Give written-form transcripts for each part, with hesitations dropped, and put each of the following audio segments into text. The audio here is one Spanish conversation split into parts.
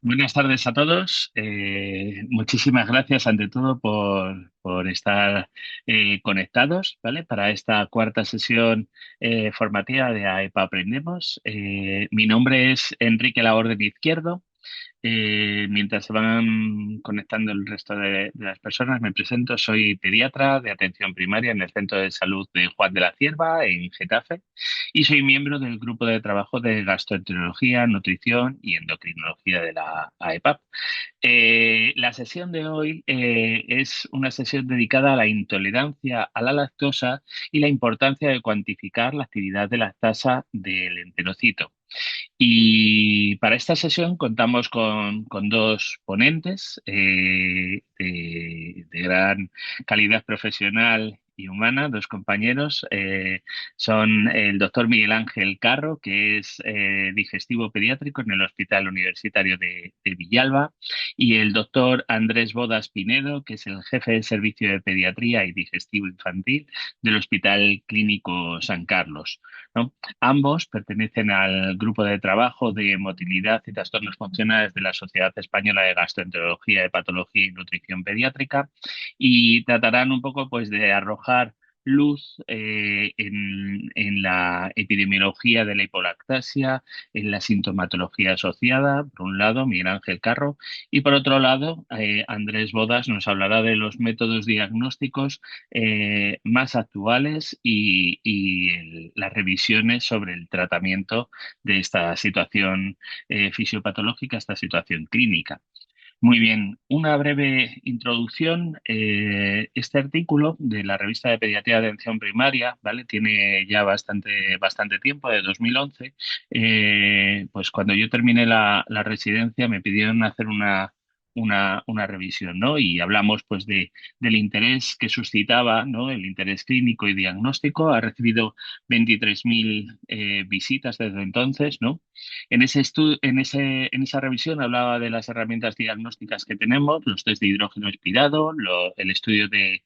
Buenas tardes a todos. Muchísimas gracias ante todo por estar conectados, ¿vale? Para esta cuarta sesión formativa de AEPA Aprendemos. Mi nombre es Enrique Laborde Izquierdo. Mientras se van conectando el resto de las personas, me presento. Soy pediatra de atención primaria en el Centro de Salud de Juan de la Cierva, en Getafe, y soy miembro del grupo de trabajo de gastroenterología, nutrición y endocrinología de la AEPAP. La sesión de hoy es una sesión dedicada a la intolerancia a la lactosa y la importancia de cuantificar la actividad de lactasa del enterocito. Y para esta sesión contamos con dos ponentes de gran calidad profesional y humana, dos compañeros. Son el doctor Miguel Ángel Carro, que es digestivo pediátrico en el Hospital Universitario de Villalba, y el doctor Andrés Bodas Pinedo, que es el jefe de servicio de pediatría y digestivo infantil del Hospital Clínico San Carlos, ¿no? Ambos pertenecen al grupo de trabajo de motilidad y trastornos funcionales de la Sociedad Española de Gastroenterología, Hepatología y Nutrición Pediátrica, y tratarán un poco pues de arrojar luz en la epidemiología de la hipolactasia, en la sintomatología asociada, por un lado, Miguel Ángel Carro, y por otro lado, Andrés Bodas nos hablará de los métodos diagnósticos más actuales y las revisiones sobre el tratamiento de esta situación fisiopatológica, esta situación clínica. Muy bien, una breve introducción. Este artículo de la revista de Pediatría de Atención Primaria, ¿vale? Tiene ya bastante tiempo, de 2011. Pues cuando yo terminé la residencia me pidieron hacer una revisión, ¿no? Y hablamos pues del interés que suscitaba, ¿no? El interés clínico y diagnóstico. Ha recibido 23.000 visitas desde entonces, ¿no? En esa revisión hablaba de las herramientas diagnósticas que tenemos, los test de hidrógeno expirado, el estudio de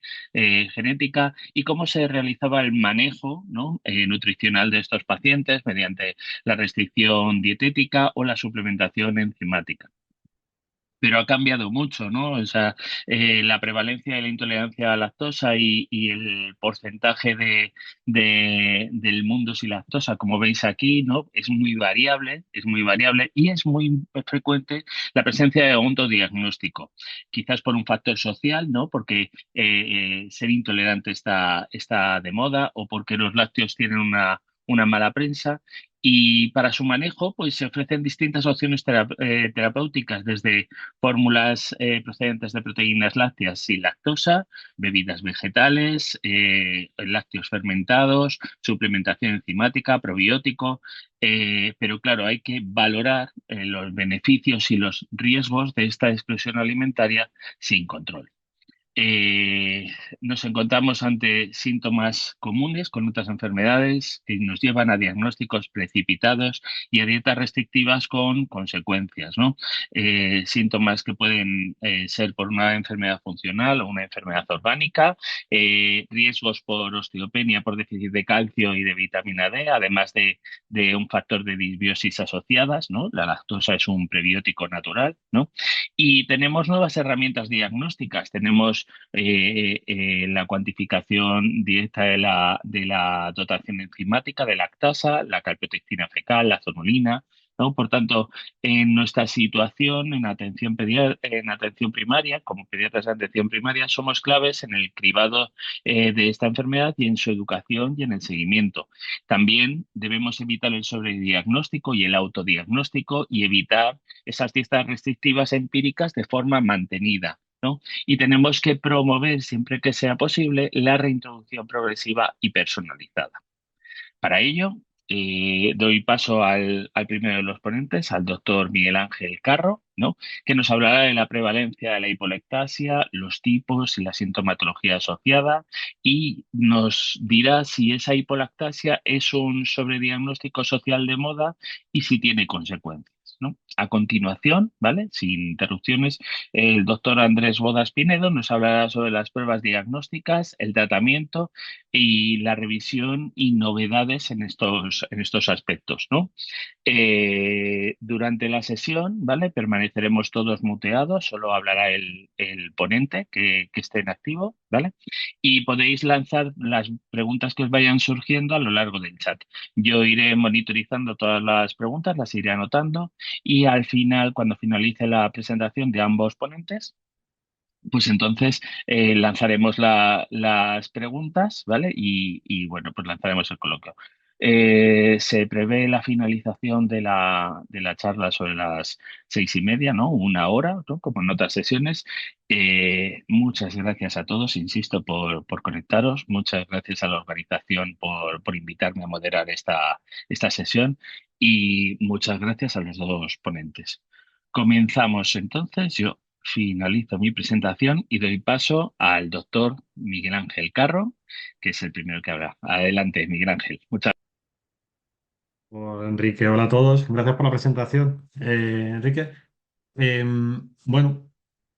genética y cómo se realizaba el manejo, ¿no? Nutricional de estos pacientes mediante la restricción dietética o la suplementación enzimática. Pero ha cambiado mucho, ¿no? O sea, la prevalencia de la intolerancia a la lactosa y el porcentaje del mundo sin lactosa, como veis aquí, ¿no? Es muy variable y es muy frecuente la presencia de autodiagnóstico, quizás por un factor social, ¿no? Porque ser intolerante está de moda o porque los lácteos tienen una mala prensa. Y para su manejo, pues se ofrecen distintas opciones terapéuticas, desde fórmulas procedentes de proteínas lácteas sin lactosa, bebidas vegetales, lácteos fermentados, suplementación enzimática, probiótico, pero claro, hay que valorar los beneficios y los riesgos de esta exclusión alimentaria sin control. Eh, Nos encontramos ante síntomas comunes con otras enfermedades que nos llevan a diagnósticos precipitados y a dietas restrictivas con consecuencias, ¿no? Síntomas que pueden ser por una enfermedad funcional o una enfermedad orgánica, riesgos por osteopenia, por déficit de calcio y de vitamina D, además de un factor de disbiosis asociadas, ¿no? La lactosa es un prebiótico natural, ¿no? Y tenemos nuevas herramientas diagnósticas. Tenemos la cuantificación directa de la dotación enzimática de lactasa, la calprotectina fecal, la zonulina, ¿no? Por tanto, en nuestra situación en atención primaria, como pediatras de atención primaria, somos claves en el cribado de esta enfermedad y en su educación y en el seguimiento. También debemos evitar el sobrediagnóstico y el autodiagnóstico y evitar esas dietas restrictivas empíricas de forma mantenida, ¿no? Y tenemos que promover, siempre que sea posible, la reintroducción progresiva y personalizada. Para ello, doy paso al primero de los ponentes, al doctor Miguel Ángel Carro, ¿no? Que nos hablará de la prevalencia de la hipolectasia, los tipos y la sintomatología asociada, y nos dirá si esa hipolactasia es un sobrediagnóstico social de moda y si tiene consecuencias. ¿no? A continuación, ¿vale? Sin interrupciones, el doctor Andrés Bodas Pinedo nos hablará sobre las pruebas diagnósticas, el tratamiento y la revisión y novedades en estos aspectos, ¿no? Durante la sesión, ¿vale? Permaneceremos todos muteados, solo hablará el ponente que esté en activo, ¿vale? Y podéis lanzar las preguntas que os vayan surgiendo a lo largo del chat. Yo iré monitorizando todas las preguntas, las iré anotando y al final, cuando finalice la presentación de ambos ponentes, pues entonces lanzaremos las preguntas, ¿vale? Bueno, pues lanzaremos el coloquio. Se prevé la finalización de la charla sobre las 6:30, ¿no? Una hora, ¿no? Como en otras sesiones. Muchas gracias a todos, insisto, por conectaros. Muchas gracias a la organización por invitarme a moderar esta sesión y muchas gracias a los dos ponentes. Comenzamos entonces. Yo finalizo mi presentación y doy paso al doctor Miguel Ángel Carro, que es el primero que habla. Adelante, Miguel Ángel. Muchas Hola, Enrique, hola a todos. Gracias por la presentación, Enrique. Bueno,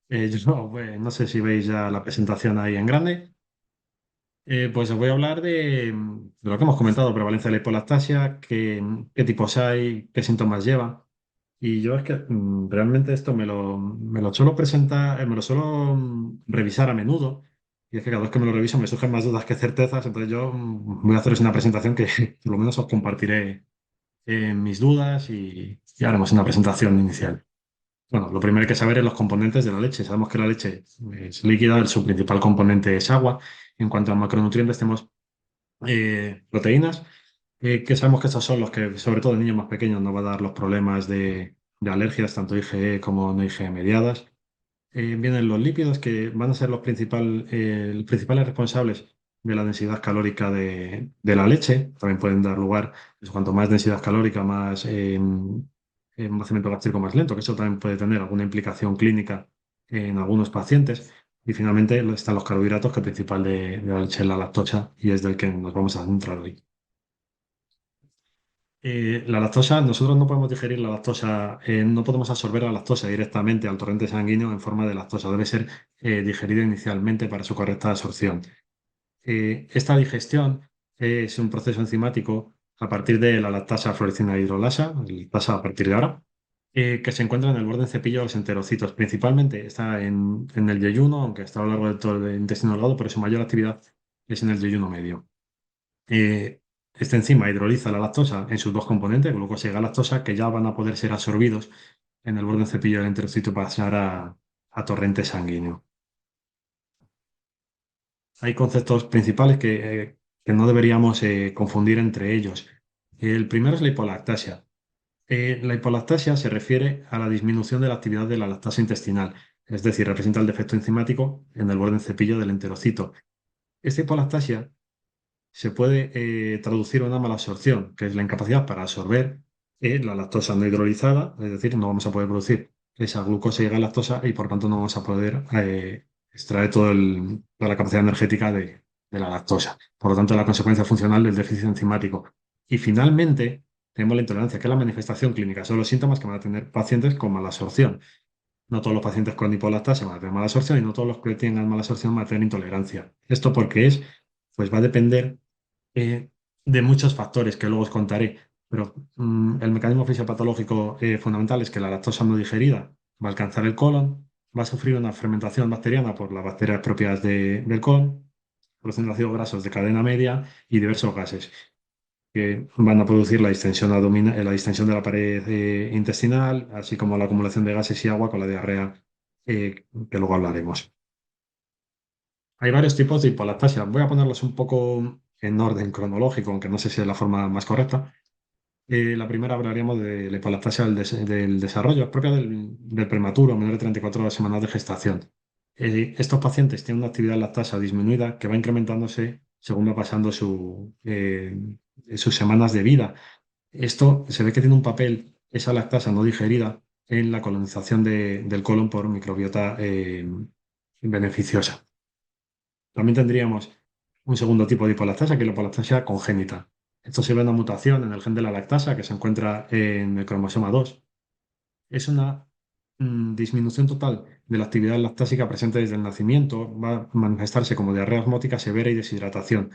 yo no sé si veis ya la presentación ahí en grande. Pues os voy a hablar de lo que hemos comentado, prevalencia de la hipolactasia, qué tipos hay, qué síntomas lleva. Y yo es que realmente esto me lo suelo presentar, me lo suelo revisar a menudo. Y es que cada vez que me lo reviso me surgen más dudas que certezas. Entonces yo voy a haceros una presentación que por lo menos os compartiré mis dudas y haremos una presentación inicial. Bueno, lo primero hay que saber es los componentes de la leche. Sabemos que la leche es líquida, su principal componente es agua. En cuanto a macronutrientes, tenemos proteínas, que sabemos que estos son los que, sobre todo en niños más pequeños, nos va a dar los problemas de alergias, tanto IgE como no IgE mediadas. Vienen los lípidos, que van a ser los principales responsables de la densidad calórica de la leche. También pueden dar lugar, pues, cuanto más densidad calórica, más vaciamiento gástrico más lento, que eso también puede tener alguna implicación clínica en algunos pacientes. Y finalmente están los carbohidratos, que el principal de la leche es la lactosa y es del que nos vamos a centrar hoy. La lactosa, nosotros no podemos digerir la lactosa, no podemos absorber la lactosa directamente al torrente sanguíneo en forma de lactosa. Debe ser digerida inicialmente para su correcta absorción. Esta digestión es un proceso enzimático a partir de la lactasa floricina hidrolasa, la lactasa a partir de ahora, que se encuentra en el borde en cepillo de los enterocitos. Principalmente está en el yeyuno, aunque está a lo largo de todo el intestino delgado, pero su mayor actividad es en el yeyuno medio. Eh, Esta enzima hidroliza la lactosa en sus dos componentes, glucosa y galactosa, que ya van a poder ser absorbidos en el borde cepillo del enterocito para pasar a torrente sanguíneo. Hay conceptos principales que no deberíamos confundir entre ellos. El primero es la hipolactasia. La hipolactasia se refiere a la disminución de la actividad de la lactasa intestinal, es decir, representa el defecto enzimático en el borde cepillo del enterocito. Esta hipolactasia se puede traducir en una mala absorción, que es la incapacidad para absorber la lactosa no hidrolizada, es decir, no vamos a poder producir esa glucosa y galactosa y por tanto no vamos a poder extraer toda la capacidad energética de la lactosa. Por lo tanto, la consecuencia funcional del déficit enzimático. Y finalmente, tenemos la intolerancia, que es la manifestación clínica. Son los síntomas que van a tener pacientes con mala absorción. No todos los pacientes con hipolactasia van a tener mala absorción y no todos los que tengan mala absorción van a tener intolerancia. ¿Esto porque es? Pues va a depender eh, de muchos factores que luego os contaré, pero el mecanismo fisiopatológico fundamental es que la lactosa no digerida va a alcanzar el colon, va a sufrir una fermentación bacteriana por las bacterias propias del colon, produciendo ácidos grasos de cadena media y diversos gases que van a producir la distensión de la pared intestinal, así como la acumulación de gases y agua con la diarrea, que luego hablaremos. Hay varios tipos de hipolactasia. Voy a ponerlos un poco en orden cronológico, aunque no sé si es la forma más correcta. La primera hablaríamos de la hipolactasia del desarrollo, es propia del prematuro, menor de 34 semanas de gestación. Estos pacientes tienen una actividad lactasa disminuida que va incrementándose según va pasando sus semanas de vida. Esto se ve que tiene un papel, esa lactasa no digerida, en la colonización del colon por microbiota beneficiosa. También tendríamos un segundo tipo de hipolactasia, que es la hipolactasia congénita. Esto se ve en una mutación en el gen de la lactasa que se encuentra en el cromosoma 2. es una disminución total de la actividad lactásica presente desde el nacimiento. Va a manifestarse como diarrea osmótica severa y deshidratación.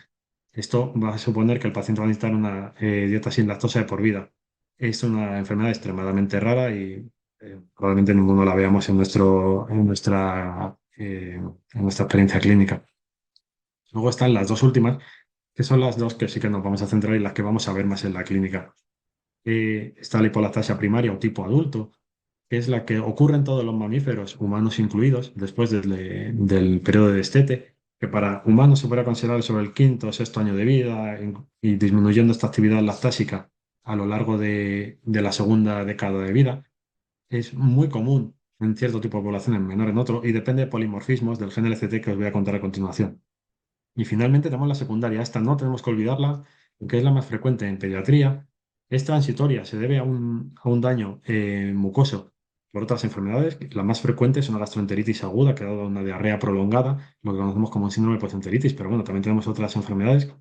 Esto va a suponer que el paciente va a necesitar una dieta sin lactosa de por vida. Es una enfermedad extremadamente rara y probablemente ninguno la veamos en nuestra experiencia clínica. Luego están las dos últimas, que son las dos que sí que nos vamos a centrar y las que vamos a ver más en la clínica. Está la hipolactasia primaria o tipo adulto, que es la que ocurre en todos los mamíferos, humanos incluidos, después del periodo de destete, que para humanos se puede considerar sobre el quinto o sexto año de vida y disminuyendo esta actividad lactásica a lo largo de la segunda década de vida. Es muy común en cierto tipo de poblaciones, menor en otro, y depende de polimorfismos del gen LCT que os voy a contar a continuación. Y finalmente tenemos la secundaria. Esta no tenemos que olvidarla, porque es la más frecuente en pediatría. Es transitoria, se debe a un daño mucoso por otras enfermedades. La más frecuente es una gastroenteritis aguda que ha dado una diarrea prolongada, lo que conocemos como síndrome de postenteritis, pero bueno, también tenemos otras enfermedades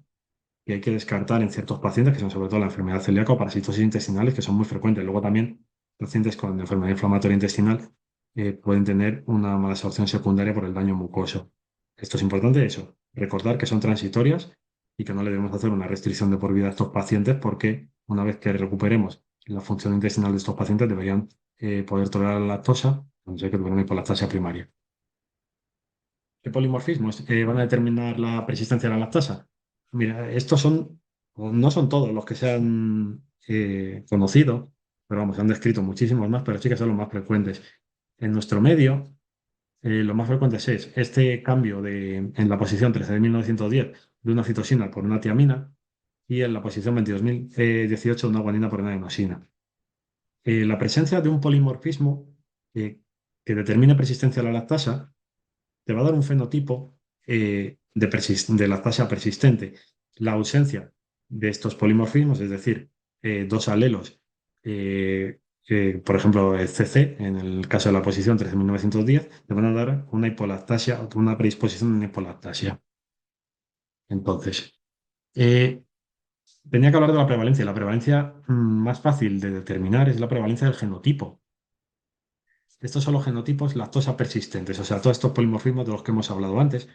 que hay que descartar en ciertos pacientes, que son sobre todo la enfermedad celíaca o parasitosis intestinales, que son muy frecuentes. Luego también pacientes con enfermedad inflamatoria intestinal pueden tener una mala absorción secundaria por el daño mucoso. Esto es importante, eso, recordar que son transitorias y que no le debemos hacer una restricción de por vida a estos pacientes porque una vez que recuperemos la función intestinal de estos pacientes deberían poder tolerar la lactosa, a no ser que tuvieran hipolactasia primaria. ¿Qué polimorfismos van a determinar la persistencia de la lactasa? Mira, estos son, o no son todos los que se han conocido, pero vamos, se han descrito muchísimos más, pero sí que son los más frecuentes. En nuestro medio, lo más frecuente es este cambio en la posición 13.910 de una citosina por una tiamina y en la posición 22.018 de una guanina por una adenosina. La presencia de un polimorfismo eh, que determine persistencia de la lactasa te va a dar un fenotipo de lactasia persistente. La ausencia de estos polimorfismos, es decir, dos alelos, por ejemplo, el CC, en el caso de la posición 13.910, te van a dar una hipolactasia, una predisposición a una hipolactasia. Entonces, eh, tenía que hablar de la prevalencia. La prevalencia más fácil de determinar es la prevalencia del genotipo. Estos son los genotipos lactosa persistentes, o sea, todos estos polimorfismos de los que hemos hablado antes.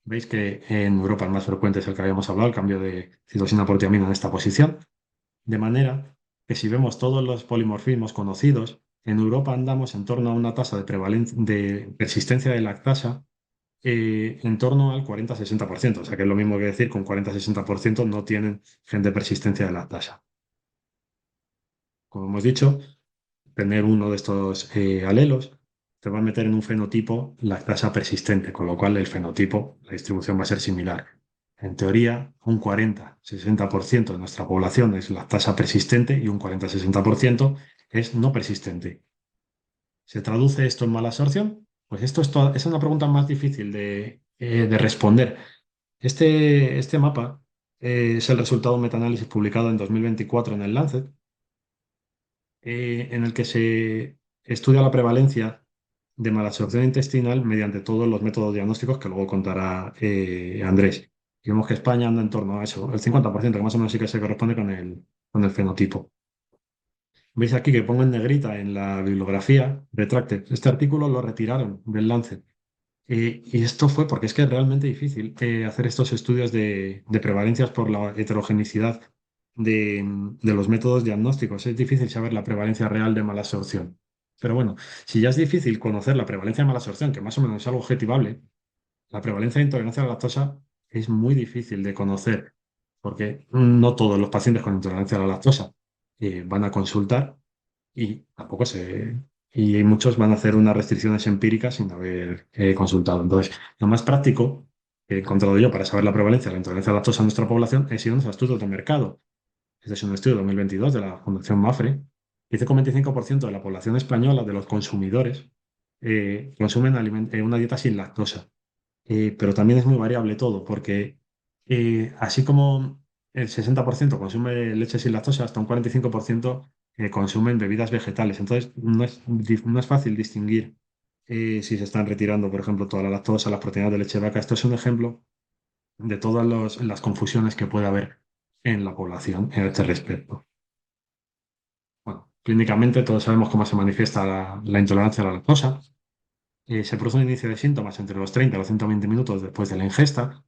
Veis que en Europa el más frecuente es el que habíamos hablado, el cambio de citosina por tiamina en esta posición. De manera que si vemos todos los polimorfismos conocidos, en Europa andamos en torno a una tasa de persistencia de lactasa en torno al 40-60%. O sea que es lo mismo que decir que un 40-60% no tienen gen de persistencia de lactasa. Como hemos dicho, tener uno de estos alelos te va a meter en un fenotipo lactasa persistente, con lo cual el fenotipo, la distribución va a ser similar. En teoría, un 40-60% de nuestra población es lactasa persistente y un 40-60% es no persistente. ¿Se traduce esto en mala absorción? Pues esto es una pregunta más difícil de responder. Este mapa es el resultado de un metaanálisis publicado en 2024 en el Lancet, en el que se estudia la prevalencia de malabsorción intestinal mediante todos los métodos diagnósticos que luego contará Andrés. Y vemos que España anda en torno a eso, el 50%, que más o menos sí que se corresponde con el fenotipo. Veis aquí que pongo en negrita en la bibliografía, retracte. Este artículo lo retiraron del Lancet. Y esto fue porque es que es realmente difícil hacer estos estudios de prevalencias por la heterogeneidad de los métodos diagnósticos. Es difícil saber la prevalencia real de mala absorción. Pero bueno, si ya es difícil conocer la prevalencia de mala absorción, que más o menos es algo objetivable, la prevalencia de intolerancia a la lactosa es muy difícil de conocer, porque no todos los pacientes con intolerancia a la lactosa van a consultar y tampoco se... Y muchos van a hacer unas restricciones empíricas sin haber consultado. Entonces, lo más práctico que he encontrado yo para saber la prevalencia de la intolerancia a la lactosa en nuestra población es ir a unos estudios de mercado. Este es un estudio de 2022 de la Fundación MAFRE. Dice que un 25% de la población española, de los consumidores, consumen una dieta sin lactosa. Pero también es muy variable todo, porque así como el 60% consume leche sin lactosa, hasta un 45% consumen bebidas vegetales. Entonces, no es fácil distinguir si se están retirando, por ejemplo, toda la lactosa, las proteínas de leche de vaca. Esto es un ejemplo de todas las confusiones que puede haber en la población en este respecto. Bueno, clínicamente todos sabemos cómo se manifiesta la intolerancia a la lactosa. Se produce un inicio de síntomas entre los 30 y los 120 minutos después de la ingesta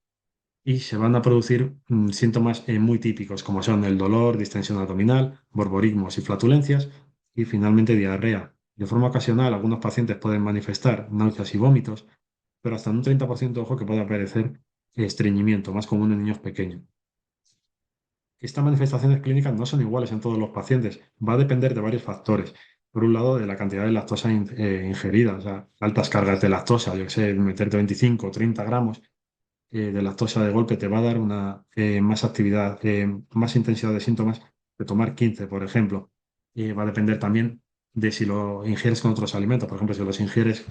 y se van a producir síntomas muy típicos como son el dolor, distensión abdominal, borborismos y flatulencias y finalmente diarrea. De forma ocasional, algunos pacientes pueden manifestar náuseas y vómitos, pero hasta en un 30% ojo que puede aparecer estreñimiento, más común en niños pequeños. Estas manifestaciones clínicas no son iguales en todos los pacientes, va a depender de varios factores. Por un lado, de la cantidad de lactosa ingerida, o sea, altas cargas de lactosa, yo que sé, meterte 25 o 30 gramos de lactosa de golpe te va a dar una más actividad, más intensidad de síntomas de tomar 15, por ejemplo. Va a depender también de si lo ingieres con otros alimentos. Por ejemplo, si los ingieres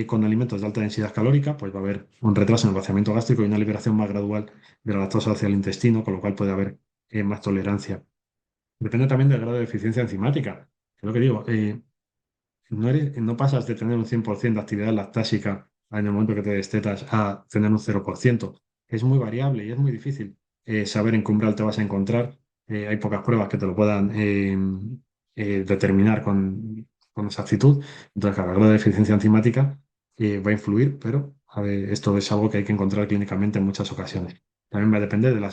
con alimentos de alta densidad calórica, pues va a haber un retraso en el vaciamiento gástrico y una liberación más gradual de la lactosa hacia el intestino, con lo cual puede haber más tolerancia. Depende también del grado de eficiencia enzimática. Es lo que digo, no pasas de tener un 100% de actividad lactásica en el momento que te destetas a tener un 0%. Es muy variable y es muy difícil saber en qué umbral te vas a encontrar. Hay pocas pruebas que te lo puedan determinar con exactitud. Entonces, claro, el grado de eficiencia enzimática va a influir, pero a ver, esto es algo que hay que encontrar clínicamente en muchas ocasiones. También va a depender de la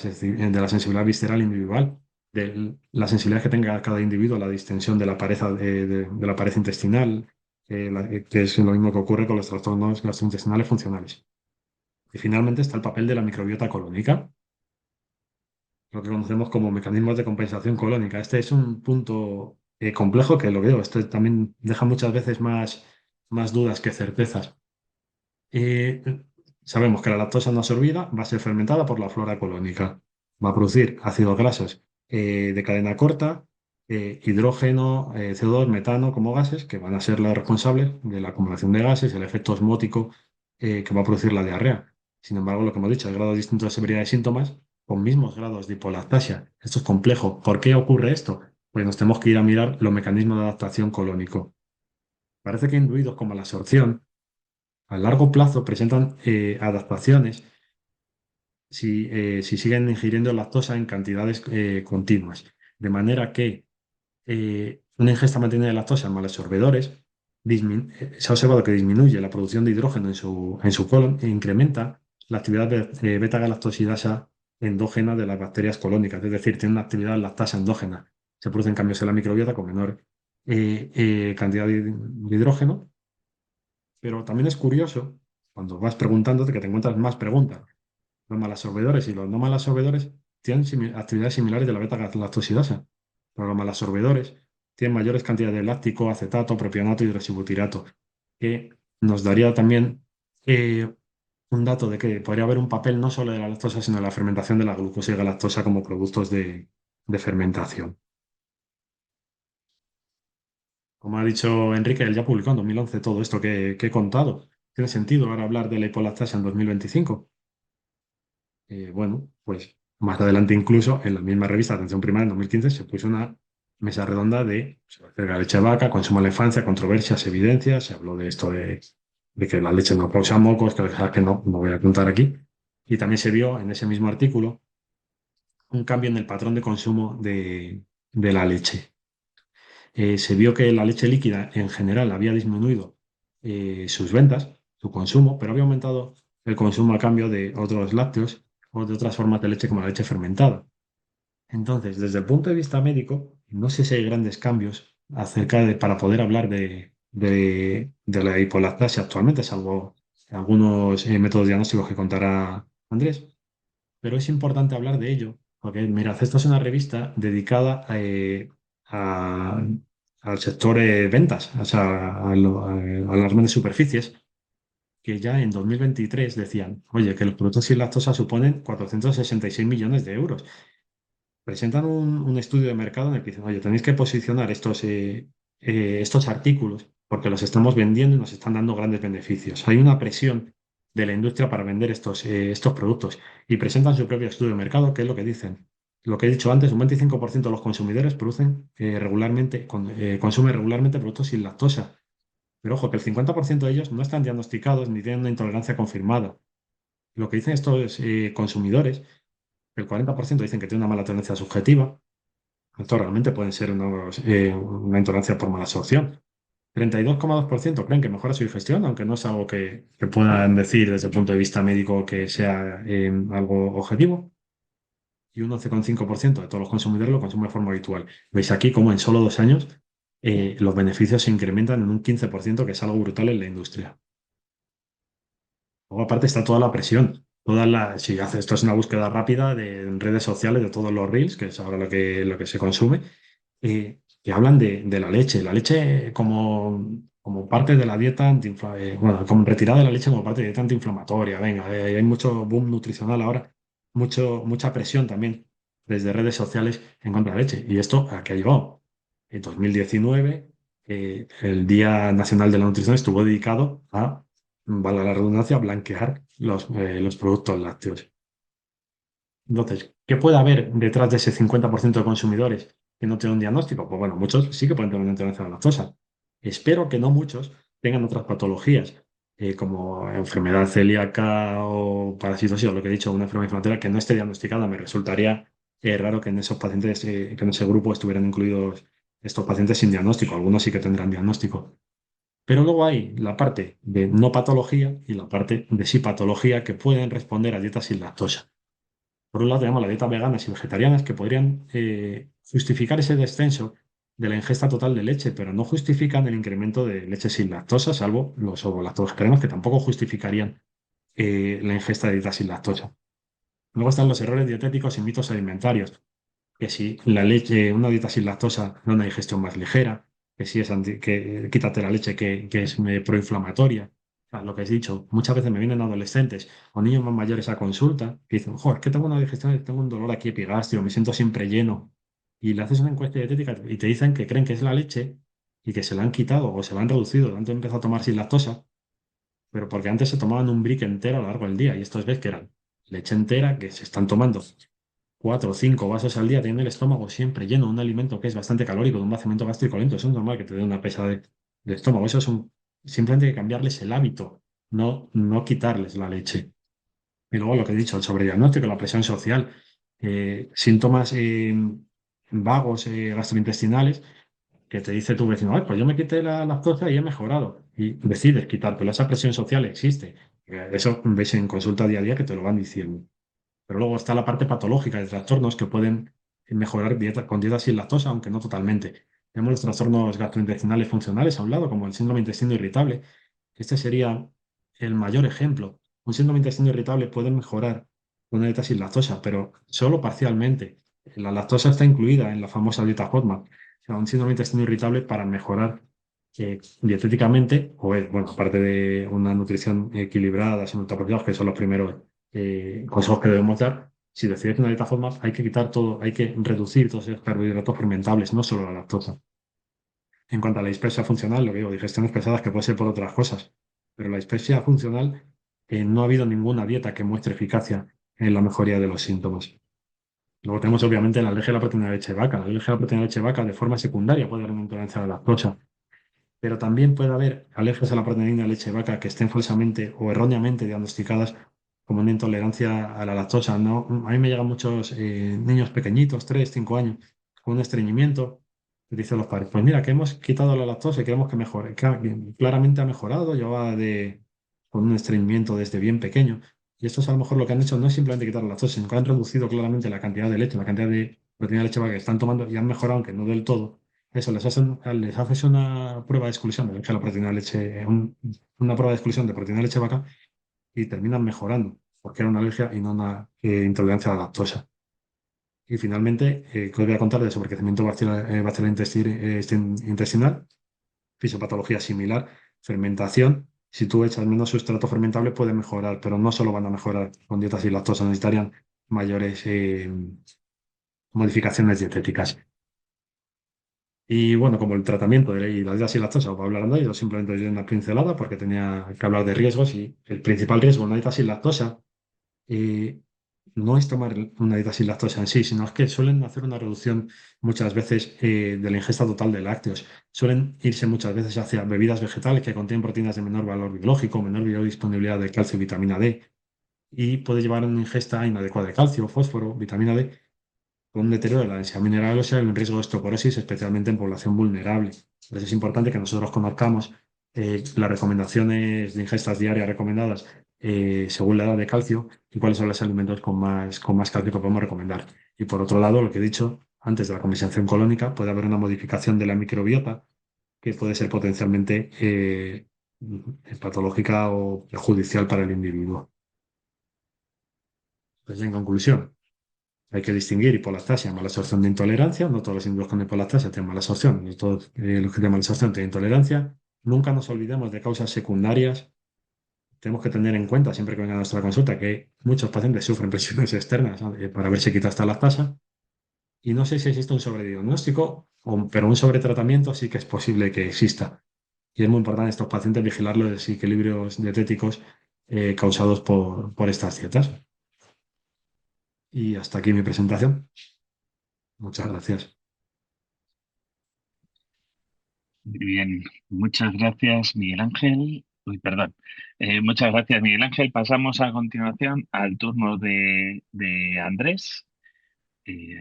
sensibilidad visceral individual, de la sensibilidad que tenga cada individuo a la distensión de la pared, de la pared intestinal, que es lo mismo que ocurre con los trastornos gastrointestinales funcionales. Y finalmente está el papel de la microbiota colónica, lo que conocemos como mecanismos de compensación colónica. Este es un punto complejo que lo veo. Esto también deja muchas veces más dudas que certezas. Eh, Sabemos que la lactosa no absorbida va a ser fermentada por la flora colónica. Va a producir ácidos grasos de cadena corta, hidrógeno, CO2, metano como gases, que van a ser los responsables de la acumulación de gases, el efecto osmótico que va a producir la diarrea. Sin embargo, lo que hemos dicho, hay grados distintos de severidad de síntomas con mismos grados de hipolactasia. Esto es complejo. ¿Por qué ocurre esto? Pues nos tenemos que ir a mirar los mecanismos de adaptación colónico. Parece que induidos como la absorción a largo plazo presentan adaptaciones si siguen ingiriendo lactosa en cantidades continuas. De manera que una ingesta mantenida de lactosa en malabsorbedores se ha observado que disminuye la producción de hidrógeno en su colon e incrementa la actividad de beta-galactosidasa endógena de las bacterias colónicas, es decir, tiene una actividad lactasa endógena. Se producen cambios en la microbiota con menor cantidad de hidrógeno, pero también es curioso cuando vas preguntándote que te encuentras más preguntas. Los malabsorbedores y los no malabsorbedores tienen actividades similares de la beta-galactosidasa, pero los malabsorbedores tienen mayores cantidades de láctico, acetato, propionato y hidroxibutirato, que nos daría también eh, un dato de que podría haber un papel no solo de la lactosa, sino de la fermentación de la glucosa y galactosa como productos de fermentación. Como ha dicho Enrique, él ya publicó en 2011 todo esto que he contado. ¿Tiene sentido ahora hablar de la hipolactasia en 2025? Bueno, pues más adelante incluso en la misma revista Atención Primaria en 2015 se puso una mesa redonda de acerca de la leche de vaca, consumo en la infancia, controversias, evidencias. Se habló de esto de que la leche no causa mocos, que no voy a contar aquí. Y también se vio en ese mismo artículo un cambio en el patrón de consumo de la leche. Se vio que la leche líquida en general había disminuido sus ventas, su consumo, pero había aumentado el consumo a cambio de otros lácteos o de otras formas de leche como la leche fermentada. Entonces, desde el punto de vista médico, no sé si hay grandes cambios para poder hablar de la hipolactasia actualmente, salvo algunos métodos diagnósticos que contará Andrés, pero es importante hablar de ello, porque mirad, esta es una revista dedicada a- al sector ventas, o sea, a las grandes superficies, que ya en 2023 decían, oye, que los productos sin lactosa suponen 466 millones de euros. Presentan un estudio de mercado en el que dicen, oye, tenéis que posicionar estos artículos porque los estamos vendiendo y nos están dando grandes beneficios. Hay una presión de la industria para vender estos productos y presentan su propio estudio de mercado, que es lo que dicen. Lo que he dicho antes, un 25% de los consumidores consumen regularmente productos sin lactosa. Pero ojo, que el 50% de ellos no están diagnosticados ni tienen una intolerancia confirmada. Lo que dicen estos consumidores, el 40% dicen que tiene una mala tendencia subjetiva, Esto realmente pueden ser una intolerancia por mala absorción. 32,2% creen que mejora su digestión, aunque no es algo que puedan decir desde el punto de vista médico que sea algo objetivo. Y un 11,5% de todos los consumidores lo consumen de forma habitual. Veis aquí cómo en solo 2 años los beneficios se incrementan en un 15%, que es algo brutal en la industria. Luego, aparte, está toda la presión. Si haces esto es una búsqueda rápida en redes sociales de todos los reels, que es ahora lo que se consume, que hablan de la leche. La leche como parte de la dieta bueno, como retirada de la leche como parte de dieta antiinflamatoria. Venga, hay mucho boom nutricional ahora, mucha presión también desde redes sociales en contra de la leche. ¿Y esto a qué ha llevado? En 2019, el Día Nacional de la Nutrición estuvo dedicado a, valga la redundancia, blanquear los productos lácteos. Entonces, ¿qué puede haber detrás de ese 50% de consumidores que no tienen un diagnóstico? Pues bueno, muchos sí que pueden tener una intolerancia a la lactosa. Espero que no muchos tengan otras patologías, como enfermedad celíaca o parasitosis, o lo que he dicho, una enfermedad inflamatoria que no esté diagnosticada. Me resultaría raro que en esos pacientes, que en ese grupo estuvieran incluidos estos pacientes sin diagnóstico. Algunos sí que tendrán diagnóstico. Pero luego hay la parte de no patología y la parte de sí patología que pueden responder a dietas sin lactosa. Por un lado, tenemos las dietas veganas y vegetarianas que podrían justificar ese descenso de la ingesta total de leche, pero no justifican el incremento de leche sin lactosa, salvo los ovo-lacto-vegetarianos, que tampoco justificarían la ingesta de dietas sin lactosa. Luego están los errores dietéticos y mitos alimentarios, que si la leche, una dieta sin lactosa da una digestión más ligera, que si es que quítate la leche que es proinflamatoria. O sea, lo que has dicho, muchas veces me vienen adolescentes o niños más mayores a consulta que dicen, joder, es que tengo una digestión, tengo un dolor aquí epigastrio, me siento siempre lleno. Y le haces una encuesta dietética y te dicen que creen que es la leche y que se la han quitado o se la han reducido, antes empezó a tomar sin lactosa, pero porque antes se tomaban un brick entero a lo largo del día y estos ves que eran leche entera que se están tomando 4 o 5 vasos al día, teniendo el estómago siempre lleno de un alimento que es bastante calórico, de un vaciamiento gástrico lento. Eso es normal que te dé una pesa de estómago. Simplemente hay que cambiarles el hábito, no quitarles la leche. Y luego lo que he dicho, el sobrediagnóstico, la presión social, síntomas vagos gastrointestinales que te dice tu vecino, "Ay, pues yo me quité la lactosa y he mejorado". Y decides quitártelo. Esa presión social existe. Eso ves en consulta día a día que te lo van diciendo. Pero luego está la parte patológica de trastornos que pueden mejorar con dietas sin lactosa, aunque no totalmente. Tenemos los trastornos gastrointestinales funcionales a un lado, como el síndrome de intestino irritable. Este sería el mayor ejemplo. Un síndrome de intestino irritable puede mejorar con una dieta sin lactosa, pero solo parcialmente. La lactosa está incluida en la famosa dieta FODMAP. O sea, un síndrome de intestino irritable para mejorar dietéticamente, o bueno, aparte de una nutrición equilibrada, sin ultraprocesados, que son los primeros consejos que debemos dar. Si decides una dieta FODMAP, hay que quitar todo, hay que reducir todos esos carbohidratos fermentables, no solo la lactosa. En cuanto a la dispepsia funcional, lo que digo, digestiones pesadas que puede ser por otras cosas, pero la dispepsia funcional, no ha habido ninguna dieta que muestre eficacia en la mejoría de los síntomas. Luego tenemos obviamente la alergia a la proteína de leche de vaca. La alergia a la proteína de leche de vaca de forma secundaria puede haber una intolerancia a la lactosa, pero también puede haber alergias a la proteína de leche de vaca que estén falsamente o erróneamente diagnosticadas como una intolerancia a la lactosa. No, a mí me llegan muchos niños pequeñitos, 3 5 años, con un estreñimiento. Y dicen los padres, pues mira, que hemos quitado la lactosa y queremos que mejore. Claramente ha mejorado, lleva con un estreñimiento desde bien pequeño. Y esto es a lo mejor lo que han hecho no es simplemente quitar la lactosa, sino que han reducido claramente la cantidad de leche, la cantidad de proteína de leche vaca que están tomando y han mejorado, aunque no del todo. Eso, les haces una prueba de exclusión de la proteína de leche, una prueba de exclusión de proteína de leche vaca y terminan mejorando, porque era una alergia y no una intolerancia a la lactosa. Y finalmente, que os voy a contar de sobrecrecimiento bacteriano intestinal, fisiopatología similar, fermentación. Si tú echas menos sustrato fermentable puede mejorar, pero no solo van a mejorar con dietas sin lactosa, necesitarían mayores modificaciones dietéticas. Y bueno, como el tratamiento y las dietas sin lactosa, os voy a hablar de ello, simplemente doy una pincelada porque tenía que hablar de riesgos y el principal riesgo de una dieta sin lactosa eh, no es tomar una dieta sin lactosa en sí, sino es que suelen hacer una reducción muchas veces de la ingesta total de lácteos. Suelen irse muchas veces hacia bebidas vegetales que contienen proteínas de menor valor biológico, menor biodisponibilidad de calcio y vitamina D, y puede llevar a una ingesta inadecuada de calcio, fósforo, vitamina D, con un deterioro de la densidad mineral ósea y un riesgo de osteoporosis, especialmente en población vulnerable. Entonces es importante que nosotros conozcamos las recomendaciones de ingestas diarias recomendadas según la edad de calcio y cuáles son los alimentos con más calcio que podemos recomendar. Y por otro lado, lo que he dicho antes de la condensación colónica, puede haber una modificación de la microbiota que puede ser potencialmente patológica o perjudicial para el individuo. Entonces, en conclusión, hay que distinguir hipolactasia, mala absorción de intolerancia. No todos los individuos con hipolactasia tienen mala absorción, no todos los que tienen mala absorción tienen intolerancia. Nunca nos olvidemos de causas secundarias. Tenemos que tener en cuenta, siempre que vengan a nuestra consulta, que muchos pacientes sufren presiones externas para ver si quita esta lactasa. Y no sé si existe un sobrediagnóstico, pero un sobretratamiento sí que es posible que exista. Y es muy importante en estos pacientes vigilar los desequilibrios dietéticos causados por estas dietas. Y hasta aquí mi presentación. Muchas gracias. Muy bien, muchas gracias, Miguel Ángel. Uy, perdón. Muchas gracias, Miguel Ángel. Pasamos a continuación al turno de Andrés.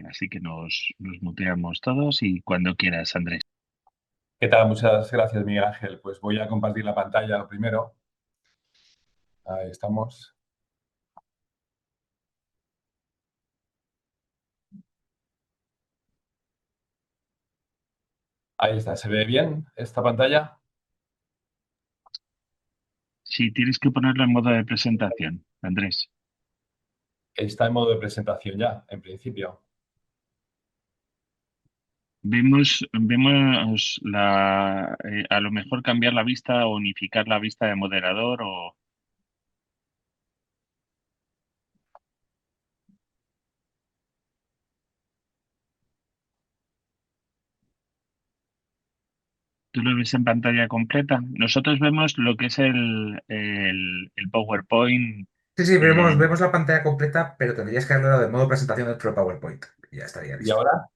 Así que nos muteamos todos y cuando quieras, Andrés. ¿Qué tal? Muchas gracias, Miguel Ángel. Pues voy a compartir la pantalla lo primero. Ahí estamos. Ahí está. ¿Se ve bien esta pantalla? Sí, tienes que ponerlo en modo de presentación, Andrés. Está en modo de presentación ya, en principio. Vemos a lo mejor cambiar la vista o unificar la vista de moderador o tú lo ves en pantalla completa. Nosotros vemos lo que es el PowerPoint. Sí, sí, eh, vemos la pantalla completa, pero tendrías que haberlo dado de modo presentación dentro de PowerPoint. Y ya estaría ¿Y listo. ahora?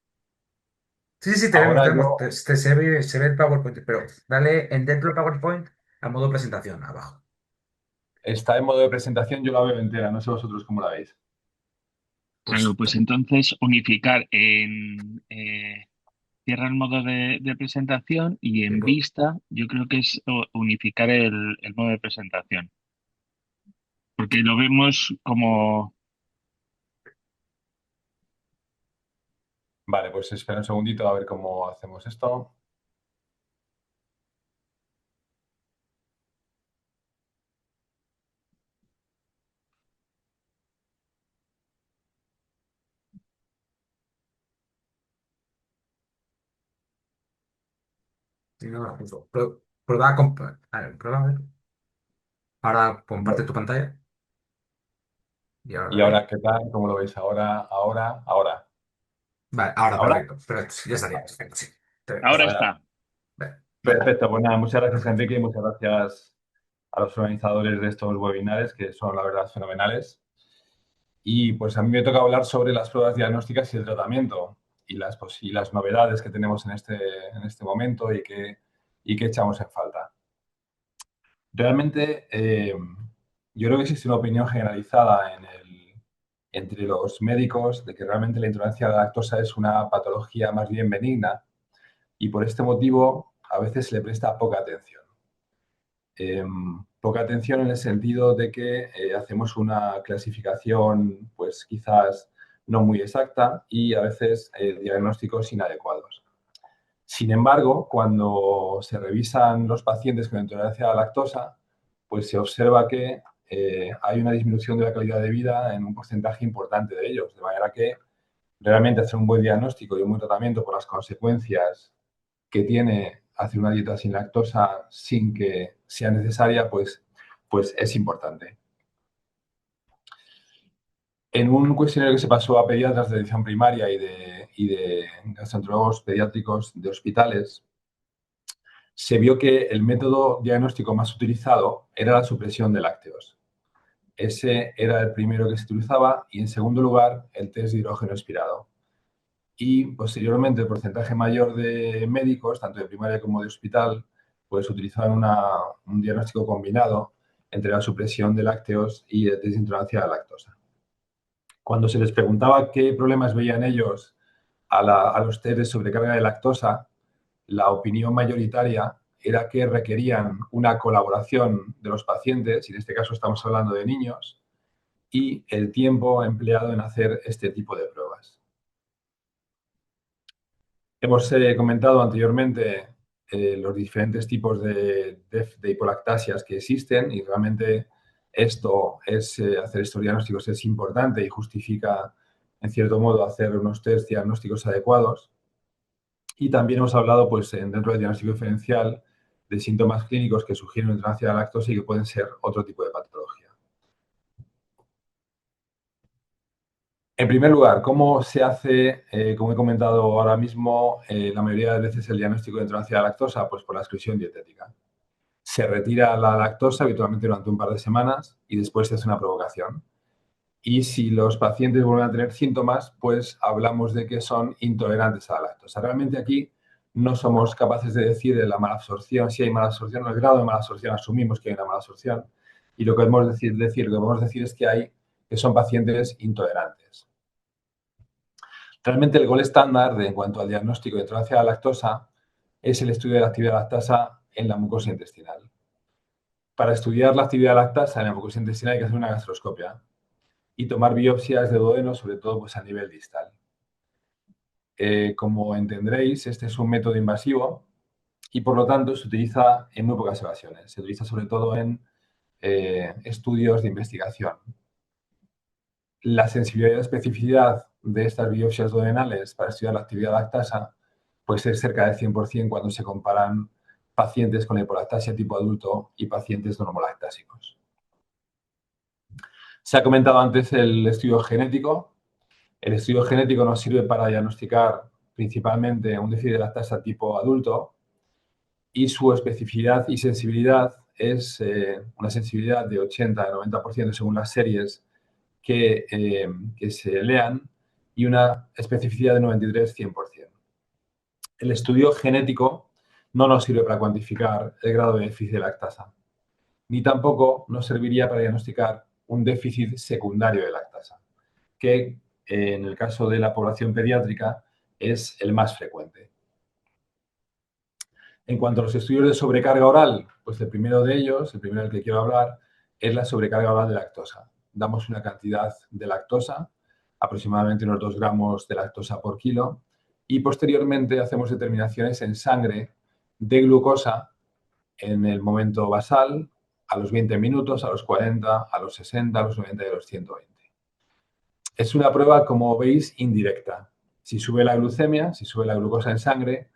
Sí, sí, sí, te vemos, Ahora te vemos. yo Se ve el PowerPoint, pero dale en dentro del PowerPoint a modo presentación abajo. está en modo de presentación, yo la veo entera. No sé vosotros cómo la veis. claro, Pues pues entonces unificar cierra el modo de presentación y en digo, vista yo creo que es unificar el modo de presentación. Porque lo vemos como... Vale, pues espera un segundito a ver cómo hacemos esto. sí, no, justo. Prueba a a ver, prueba a ver. Ahora comparte tu pantalla y ahora ¿Y la ahora ve. qué tal? ¿Cómo lo veis? Ahora. Vale, ahora ¿Ahora? perfecto. Perfecto, sí, ya estaría. Perfecto, sí. Te Ahora vemos. Vale. está. Vale, Perfecto. Pues nada, muchas gracias, Enrique, y muchas gracias a los organizadores de estos webinares, que son, la verdad, fenomenales. Y pues a mí me toca hablar sobre las pruebas diagnósticas y el tratamiento y las novedades que tenemos en este momento y que echamos en falta. Realmente, yo creo que existe una opinión generalizada entre los médicos de que realmente la intolerancia a la lactosa es una patología más bien benigna y por este motivo a veces se le presta poca atención. Poca atención en el sentido de que hacemos una clasificación pues quizás no muy exacta y a veces diagnósticos inadecuados. Sin embargo, cuando se revisan los pacientes con intolerancia a la lactosa, pues se observa que hay una disminución de la calidad de vida en un porcentaje importante de ellos, de manera que realmente hacer un buen diagnóstico y un buen tratamiento por las consecuencias que tiene hacer una dieta sin lactosa sin que sea necesaria, pues es importante. En un cuestionario que se pasó a pediatras de atención primaria y de gastroenterólogos pediátricos de hospitales, se vio que el método diagnóstico más utilizado era la supresión de lácteos. Ese era el primero que se utilizaba y, en segundo lugar, el test de hidrógeno expirado. Y, posteriormente, el porcentaje mayor de médicos, tanto de primaria como de hospital, pues utilizaban un diagnóstico combinado entre la supresión de lácteos y el test de intolerancia a la lactosa. Cuando se les preguntaba qué problemas veían ellos a los test de sobrecarga de lactosa, la opinión mayoritaria era que requerían una colaboración de los pacientes, y en este caso estamos hablando de niños, y el tiempo empleado en hacer este tipo de pruebas. Hemos comentado anteriormente los diferentes tipos de hipolactasias que existen, y realmente hacer estos diagnósticos es importante y justifica, en cierto modo, hacer unos test diagnósticos adecuados. Y también hemos hablado, pues, dentro del diagnóstico diferencial, de síntomas clínicos que sugieren intolerancia a la lactosa y que pueden ser otro tipo de patología. En primer lugar, ¿cómo se hace, como he comentado ahora mismo, la mayoría de veces el diagnóstico de intolerancia a la lactosa? Pues por la exclusión dietética. Se retira la lactosa habitualmente durante un par de semanas y después se hace una provocación. Y si los pacientes vuelven a tener síntomas, pues hablamos de que son intolerantes a la lactosa. Realmente aquí no somos capaces de decir de la malabsorción, si hay malabsorción, el grado de malabsorción, asumimos que hay una malabsorción, y lo que podemos decir es que son pacientes intolerantes. Realmente el gol estándar en cuanto al diagnóstico de intolerancia a la lactosa es el estudio de la actividad lactasa en la mucosa intestinal. Para estudiar la actividad lactasa en la mucosa intestinal hay que hacer una gastroscopia y tomar biopsias de duodeno, sobre todo pues, a nivel distal. Como entenderéis, este es un método invasivo y por lo tanto se utiliza en muy pocas ocasiones. Se utiliza sobre todo en estudios de investigación. La sensibilidad y la especificidad de estas biopsias duodenales para estudiar la actividad lactasa puede ser cerca del 100% cuando se comparan pacientes con hipolactasia tipo adulto y pacientes normolactásicos. Se ha comentado antes el estudio genético. El estudio genético nos sirve para diagnosticar principalmente un déficit de lactasa tipo adulto y su especificidad y sensibilidad es una sensibilidad de 80 a 90% según las series que se lean y una especificidad de 93-100%. El estudio genético no nos sirve para cuantificar el grado de déficit de lactasa, ni tampoco nos serviría para diagnosticar un déficit secundario de lactasa, que en el caso de la población pediátrica es el más frecuente. En cuanto a los estudios de sobrecarga oral, pues el primero de ellos, el primero del que quiero hablar, es la sobrecarga oral de lactosa. Damos una cantidad de lactosa, aproximadamente unos 2 gramos de lactosa por kilo, y posteriormente hacemos determinaciones en sangre de glucosa en el momento basal, a los 20 minutos, a los 40, a los 60, a los 90 y a los 120. Es una prueba, como veis, indirecta. Si sube la glucemia, si sube la glucosa en sangre,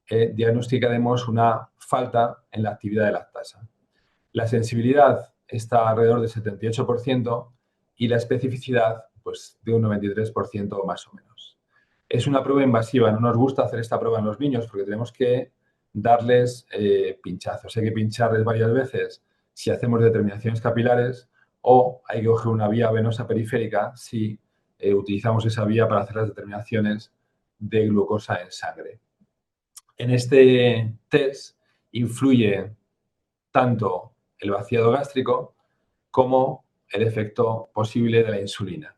diagnosticaremos una falta en la actividad de lactasa. La sensibilidad está alrededor del 78% y la especificidad pues, de un 93% más o menos. Es una prueba invasiva, no nos gusta hacer esta prueba en los niños porque tenemos que darles pinchazos. Hay que pincharles varias veces si hacemos determinaciones capilares o hay que coger una vía venosa periférica si utilizamos esa vía para hacer las determinaciones de glucosa en sangre. En este test influye tanto el vaciado gástrico como el efecto posible de la insulina.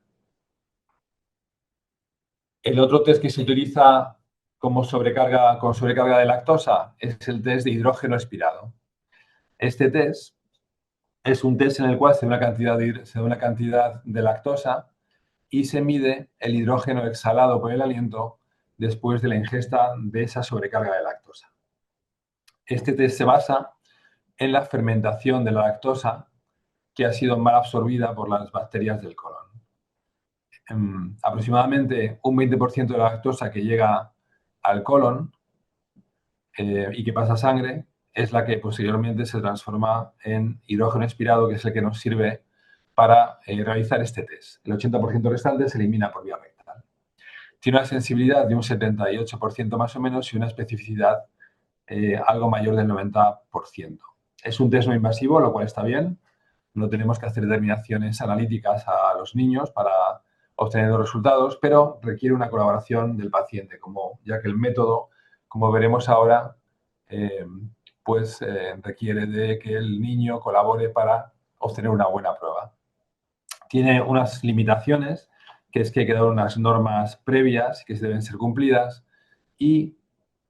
El otro test que se utiliza con sobrecarga de lactosa es el test de hidrógeno expirado. Este test es un test en el cual se da una cantidad de lactosa y se mide el hidrógeno exhalado por el aliento después de la ingesta de esa sobrecarga de lactosa. Este test se basa en la fermentación de la lactosa que ha sido mal absorbida por las bacterias del colon. Aproximadamente un 20% de la lactosa que llega al colon y que pasa a sangre es la que posteriormente se transforma en hidrógeno expirado, que es el que nos sirve para realizar este test. El 80% restante se elimina por vía rectal. Tiene una sensibilidad de un 78% más o menos y una especificidad algo mayor del 90%. Es un test no invasivo, lo cual está bien. No tenemos que hacer determinaciones analíticas a los niños para obtener los resultados, pero requiere una colaboración del paciente, ya que el método, como veremos ahora, requiere de que el niño colabore para obtener una buena prueba. Tiene unas limitaciones, que es que hay que dar unas normas previas que deben ser cumplidas y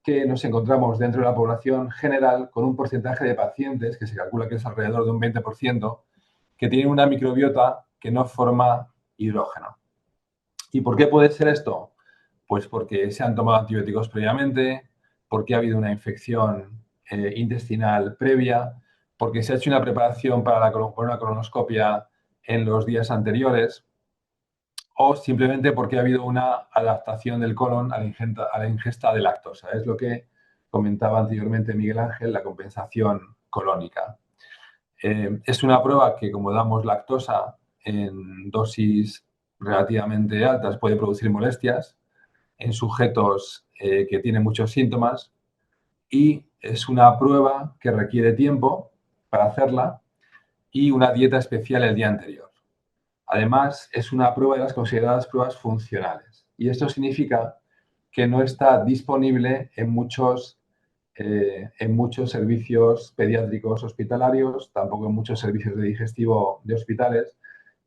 que nos encontramos dentro de la población general con un porcentaje de pacientes, que se calcula que es alrededor de un 20%, que tienen una microbiota que no forma hidrógeno. ¿Y por qué puede ser esto? Pues porque se han tomado antibióticos previamente, porque ha habido una infección intestinal previa, porque se ha hecho una preparación para una colonoscopia en los días anteriores, o simplemente porque ha habido una adaptación del colon a la ingesta de lactosa. Es lo que comentaba anteriormente Miguel Ángel, la compensación colónica. Es una prueba que, como damos lactosa en dosis relativamente altas, puede producir molestias en sujetos que tienen muchos síntomas, y es una prueba que requiere tiempo para hacerla y una dieta especial el día anterior. Además, es una prueba de las consideradas pruebas funcionales, y esto significa que no está disponible en muchos servicios pediátricos hospitalarios, tampoco en muchos servicios de digestivo de hospitales,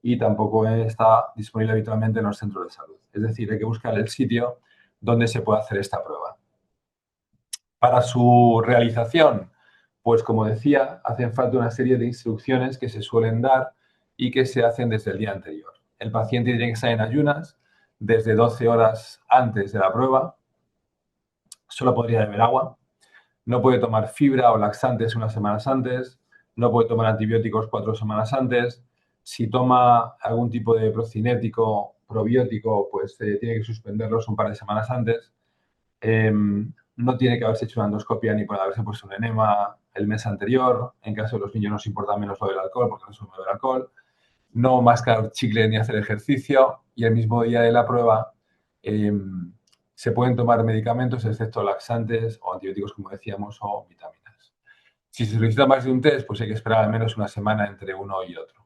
y tampoco está disponible habitualmente en los centros de salud. Es decir, hay que buscar el sitio donde se pueda hacer esta prueba. Para su realización, pues como decía, hacen falta una serie de instrucciones que se suelen dar y que se hacen desde el día anterior. El paciente tiene que estar en ayunas desde 12 horas antes de la prueba, solo podría beber agua, no puede tomar fibra o laxantes unas semanas antes, no puede tomar antibióticos 4 semanas antes. Si toma algún tipo de procinético, probiótico, pues tiene que suspenderlos un par de semanas antes. No tiene que haberse hecho una endoscopia ni puede haberse puesto un enema el mes anterior. En caso de los niños nos importa menos lo del alcohol, porque no suelen beber alcohol. No mascar chicle ni hacer ejercicio. Y el mismo día de la prueba se pueden tomar medicamentos, excepto laxantes o antibióticos, como decíamos, o vitaminas. Si se solicita más de un test, pues hay que esperar al menos una semana entre uno y otro.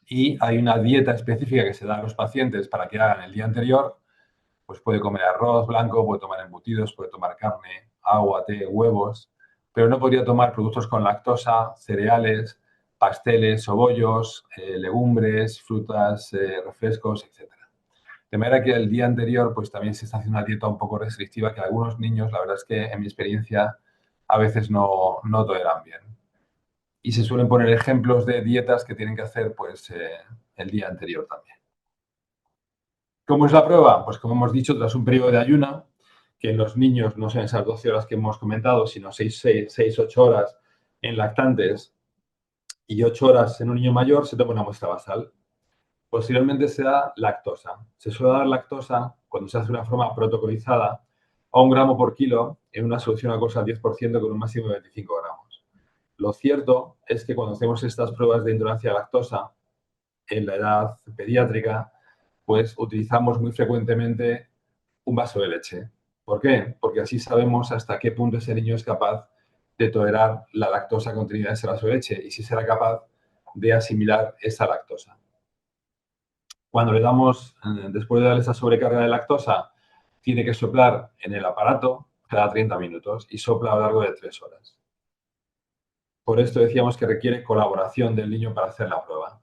Y hay una dieta específica que se da a los pacientes para que hagan el día anterior. Pues puede comer arroz blanco, puede tomar embutidos, puede tomar carne, agua, té, huevos, pero no podría tomar productos con lactosa, cereales, pasteles o bollos, legumbres, frutas, refrescos, etc. De manera que el día anterior pues también se está haciendo una dieta un poco restrictiva que algunos niños, la verdad es que en mi experiencia, a veces no toleran bien. Y se suelen poner ejemplos de dietas que tienen que hacer pues el día anterior también. ¿Cómo es la prueba? Pues como hemos dicho, tras un periodo de ayuno, que en los niños no son esas 12 horas que hemos comentado, sino 6-8 horas en lactantes y 8 horas en un niño mayor, se toma una muestra basal. Posteriormente se da lactosa. Se suele dar lactosa cuando se hace de una forma protocolizada a 1 gramo por kilo en una solución acuosa al 10% con un máximo de 25 gramos. Lo cierto es que cuando hacemos estas pruebas de intolerancia a lactosa en la edad pediátrica, pues utilizamos muy frecuentemente un vaso de leche. ¿Por qué? Porque así sabemos hasta qué punto ese niño es capaz de tolerar la lactosa contenida en ese vaso de leche y si será capaz de asimilar esa lactosa. Cuando le damos, después de darle esa sobrecarga de lactosa, tiene que soplar en el aparato cada 30 minutos y sopla a lo largo de 3 horas. Por esto decíamos que requiere colaboración del niño para hacer la prueba.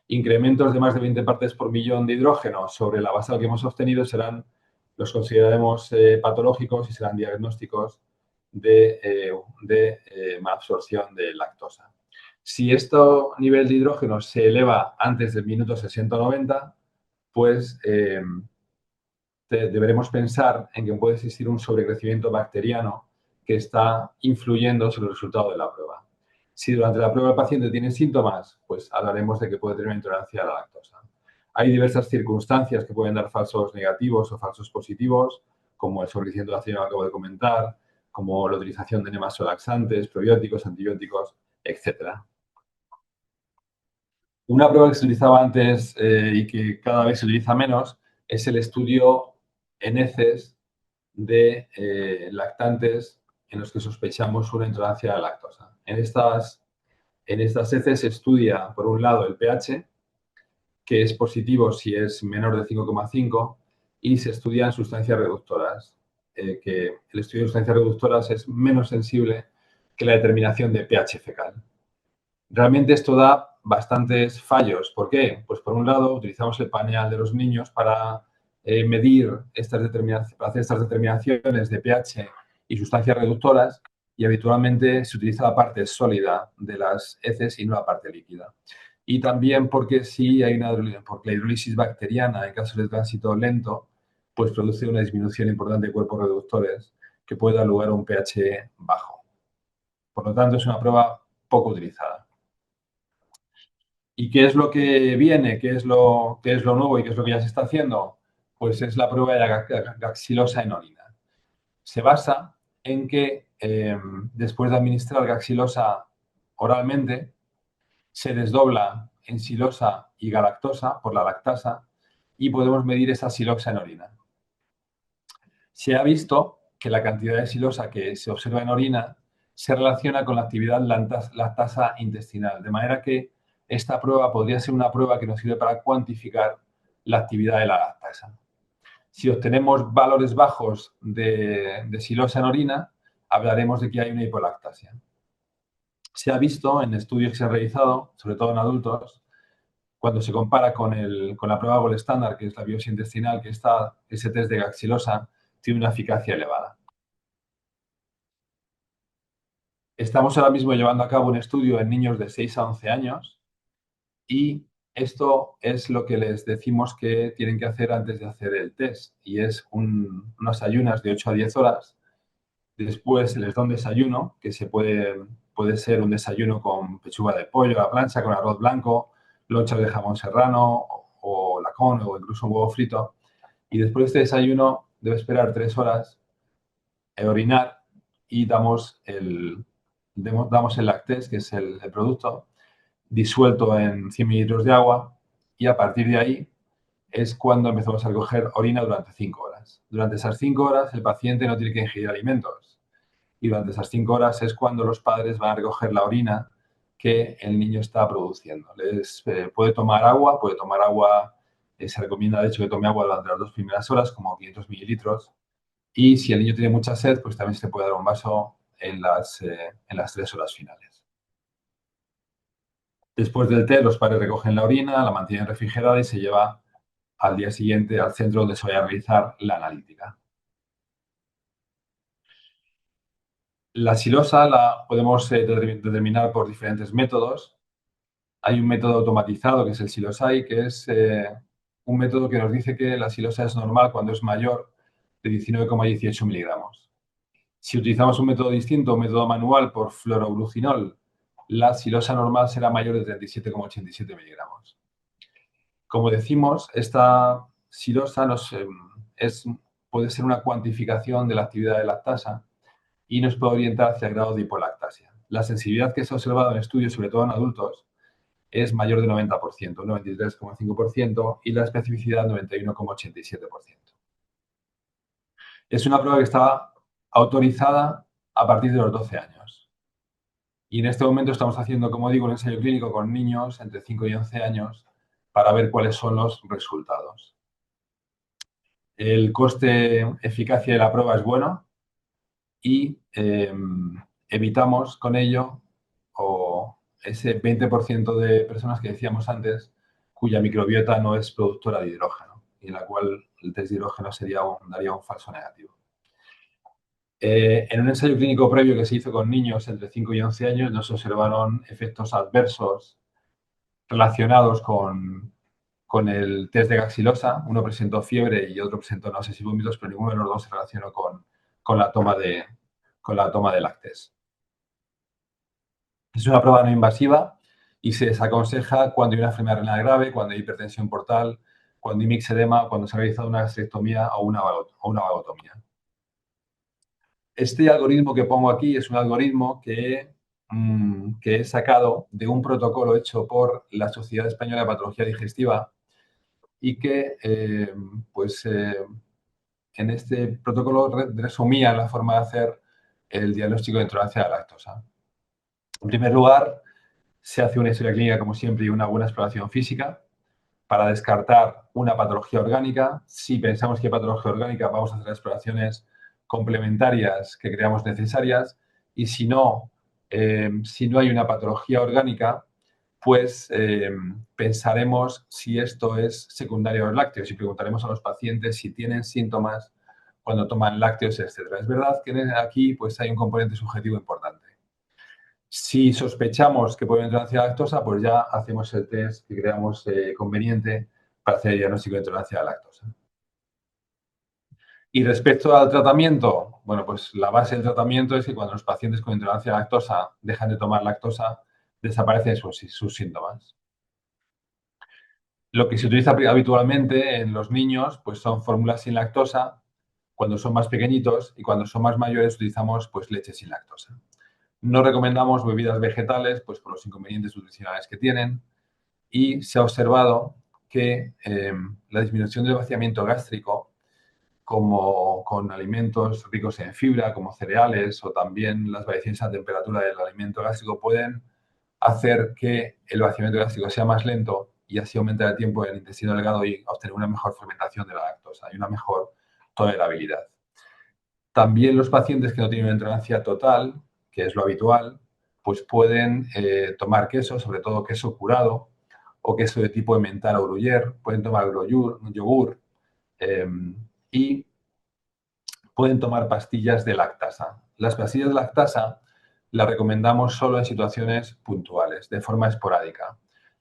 Incrementos de más de 20 partes por millón de hidrógeno sobre la basal que hemos obtenido los consideraremos patológicos y serán diagnósticos de malabsorción de lactosa. Si este nivel de hidrógeno se eleva antes del minuto 60 o 90, pues deberemos pensar en que puede existir un sobrecrecimiento bacteriano que está influyendo sobre el resultado de la prueba. Si durante la prueba el paciente tiene síntomas, pues hablaremos de que puede tener una intolerancia a la lactosa. Hay diversas circunstancias que pueden dar falsos negativos o falsos positivos, como el sobrecrecimiento bacteriano que acabo de comentar, como la utilización de enemas o laxantes, probióticos, antibióticos, etc. Una prueba que se utilizaba antes y que cada vez se utiliza menos es el estudio en heces de lactantes en los que sospechamos una intolerancia a la lactosa. En estas heces se estudia, por un lado, el pH, que es positivo si es menor de 5,5, y se estudian sustancias reductoras, que el estudio de sustancias reductoras es menos sensible que la determinación de pH fecal. Realmente esto da bastantes fallos. ¿Por qué? Pues por un lado utilizamos el paneal de los niños para medir para hacer estas determinaciones de pH y sustancias reductoras, y habitualmente se utiliza la parte sólida de las heces y no la parte líquida. Y también porque porque la hidrólisis bacteriana en caso de tránsito lento pues produce una disminución importante de cuerpos reductores que puede dar lugar a un pH bajo. Por lo tanto, es una prueba poco utilizada. ¿Y qué es lo que viene? ¿Qué es lo nuevo y qué es lo que ya se está haciendo? Pues es la prueba de la gaxilosa en orina. Se basa en que después de administrar gaxilosa oralmente, se desdobla en silosa y galactosa por la lactasa y podemos medir esa siloxa en orina. Se ha visto que la cantidad de silosa que se observa en orina se relaciona con la actividad lactasa intestinal, de manera que esta prueba podría ser una prueba que nos sirve para cuantificar la actividad de la lactasa. Si obtenemos valores bajos de silosa en orina, hablaremos de que hay una hipolactasia. Se ha visto en estudios que se han realizado, sobre todo en adultos, cuando se compara con la prueba gold estándar, que es la biopsia intestinal, que ese test de gaxilosa tiene una eficacia elevada. Estamos ahora mismo llevando a cabo un estudio en niños de 6 a 11 años y esto es lo que les decimos que tienen que hacer antes de hacer el test, y es unas ayunas de 8 a 10 horas. Después se les da un desayuno, que puede ser un desayuno con pechuga de pollo a la plancha, con arroz blanco, lonchas de jamón serrano o lacón o incluso un huevo frito. Y después de este desayuno debe esperar 3 horas, orinar, y damos el lactase, que es el producto, disuelto en 100 mililitros de agua, y a partir de ahí es cuando empezamos a recoger orina durante 5 horas. Durante esas 5 horas el paciente no tiene que ingerir alimentos, y durante esas 5 horas es cuando los padres van a recoger la orina que el niño está produciendo. Puede tomar agua, se recomienda de hecho que tome agua durante las 2 primeras horas, como 500 mililitros, y si el niño tiene mucha sed, pues también se le puede dar un vaso en las 3 horas finales. Después del té, los padres recogen la orina, la mantienen refrigerada y se lleva al día siguiente al centro donde se vaya a realizar la analítica. La silosa la podemos determinar por diferentes métodos. Hay un método automatizado que es el Silosai, que es un método que nos dice que la silosa es normal cuando es mayor de 19,18 miligramos. Si utilizamos un método distinto, un método manual por fluoroglucinol, la silosa normal será mayor de 37,87 miligramos. Como decimos, esta silosa puede ser una cuantificación de la actividad de lactasa y nos puede orientar hacia el grado de hipolactasia. La sensibilidad que se ha observado en estudios, sobre todo en adultos, es mayor del 90%, 93,5%, y la especificidad 91,87%. Es una prueba que está autorizada a partir de los 12 años. Y en este momento estamos haciendo, como digo, un ensayo clínico con niños entre 5 y 11 años para ver cuáles son los resultados. El coste-eficacia de la prueba es bueno y evitamos con ello ese 20% de personas que decíamos antes cuya microbiota no es productora de hidrógeno y en la cual el test de hidrógeno daría un falso negativo. En un ensayo clínico previo que se hizo con niños entre 5 y 11 años no se observaron efectos adversos relacionados con el test de gaxilosa. Uno presentó fiebre y otro presentó náuseas y vómitos, pero ninguno de los dos se relacionó con la toma de lactase. Es una prueba no invasiva y se desaconseja cuando hay una enfermedad renal grave, cuando hay hipertensión portal, cuando hay mixedema, cuando se ha realizado una gastrectomía o una vagotomía. Este algoritmo que pongo aquí es un algoritmo que he sacado de un protocolo hecho por la Sociedad Española de Patología Digestiva y que, en este protocolo resumía la forma de hacer el diagnóstico de intolerancia a la lactosa. En primer lugar, se hace una historia clínica, como siempre, y una buena exploración física para descartar una patología orgánica. Si pensamos que hay patología orgánica, vamos a hacer exploraciones complementarias que creamos necesarias, y si no si no hay una patología orgánica, pues pensaremos si esto es secundario a los lácteos y preguntaremos a los pacientes si tienen síntomas cuando toman lácteos, etc. Es verdad que aquí pues, hay un componente subjetivo importante. Si sospechamos que puede haber intolerancia a la lactosa, pues ya hacemos el test que creamos conveniente para hacer el diagnóstico de intolerancia a la lactosa. Y respecto al tratamiento, bueno, pues la base del tratamiento es que cuando los pacientes con intolerancia a la lactosa dejan de tomar lactosa, desaparecen sus síntomas. Lo que se utiliza habitualmente en los niños pues son fórmulas sin lactosa cuando son más pequeñitos y cuando son más mayores utilizamos pues leche sin lactosa. No recomendamos bebidas vegetales pues por los inconvenientes nutricionales que tienen y se ha observado que la disminución del vaciamiento gástrico como con alimentos ricos en fibra, como cereales o también las variaciones a temperatura del alimento gástrico pueden hacer que el vaciamiento gástrico sea más lento y así aumentar el tiempo en el intestino delgado y obtener una mejor fermentación de la lactosa y una mejor tolerabilidad. También los pacientes que no tienen una intolerancia total, que es lo habitual, pues pueden tomar queso, sobre todo queso curado o queso de tipo emmental o gruyère, pueden tomar yogur y pueden tomar pastillas de lactasa. Las pastillas de lactasa las recomendamos solo en situaciones puntuales, de forma esporádica.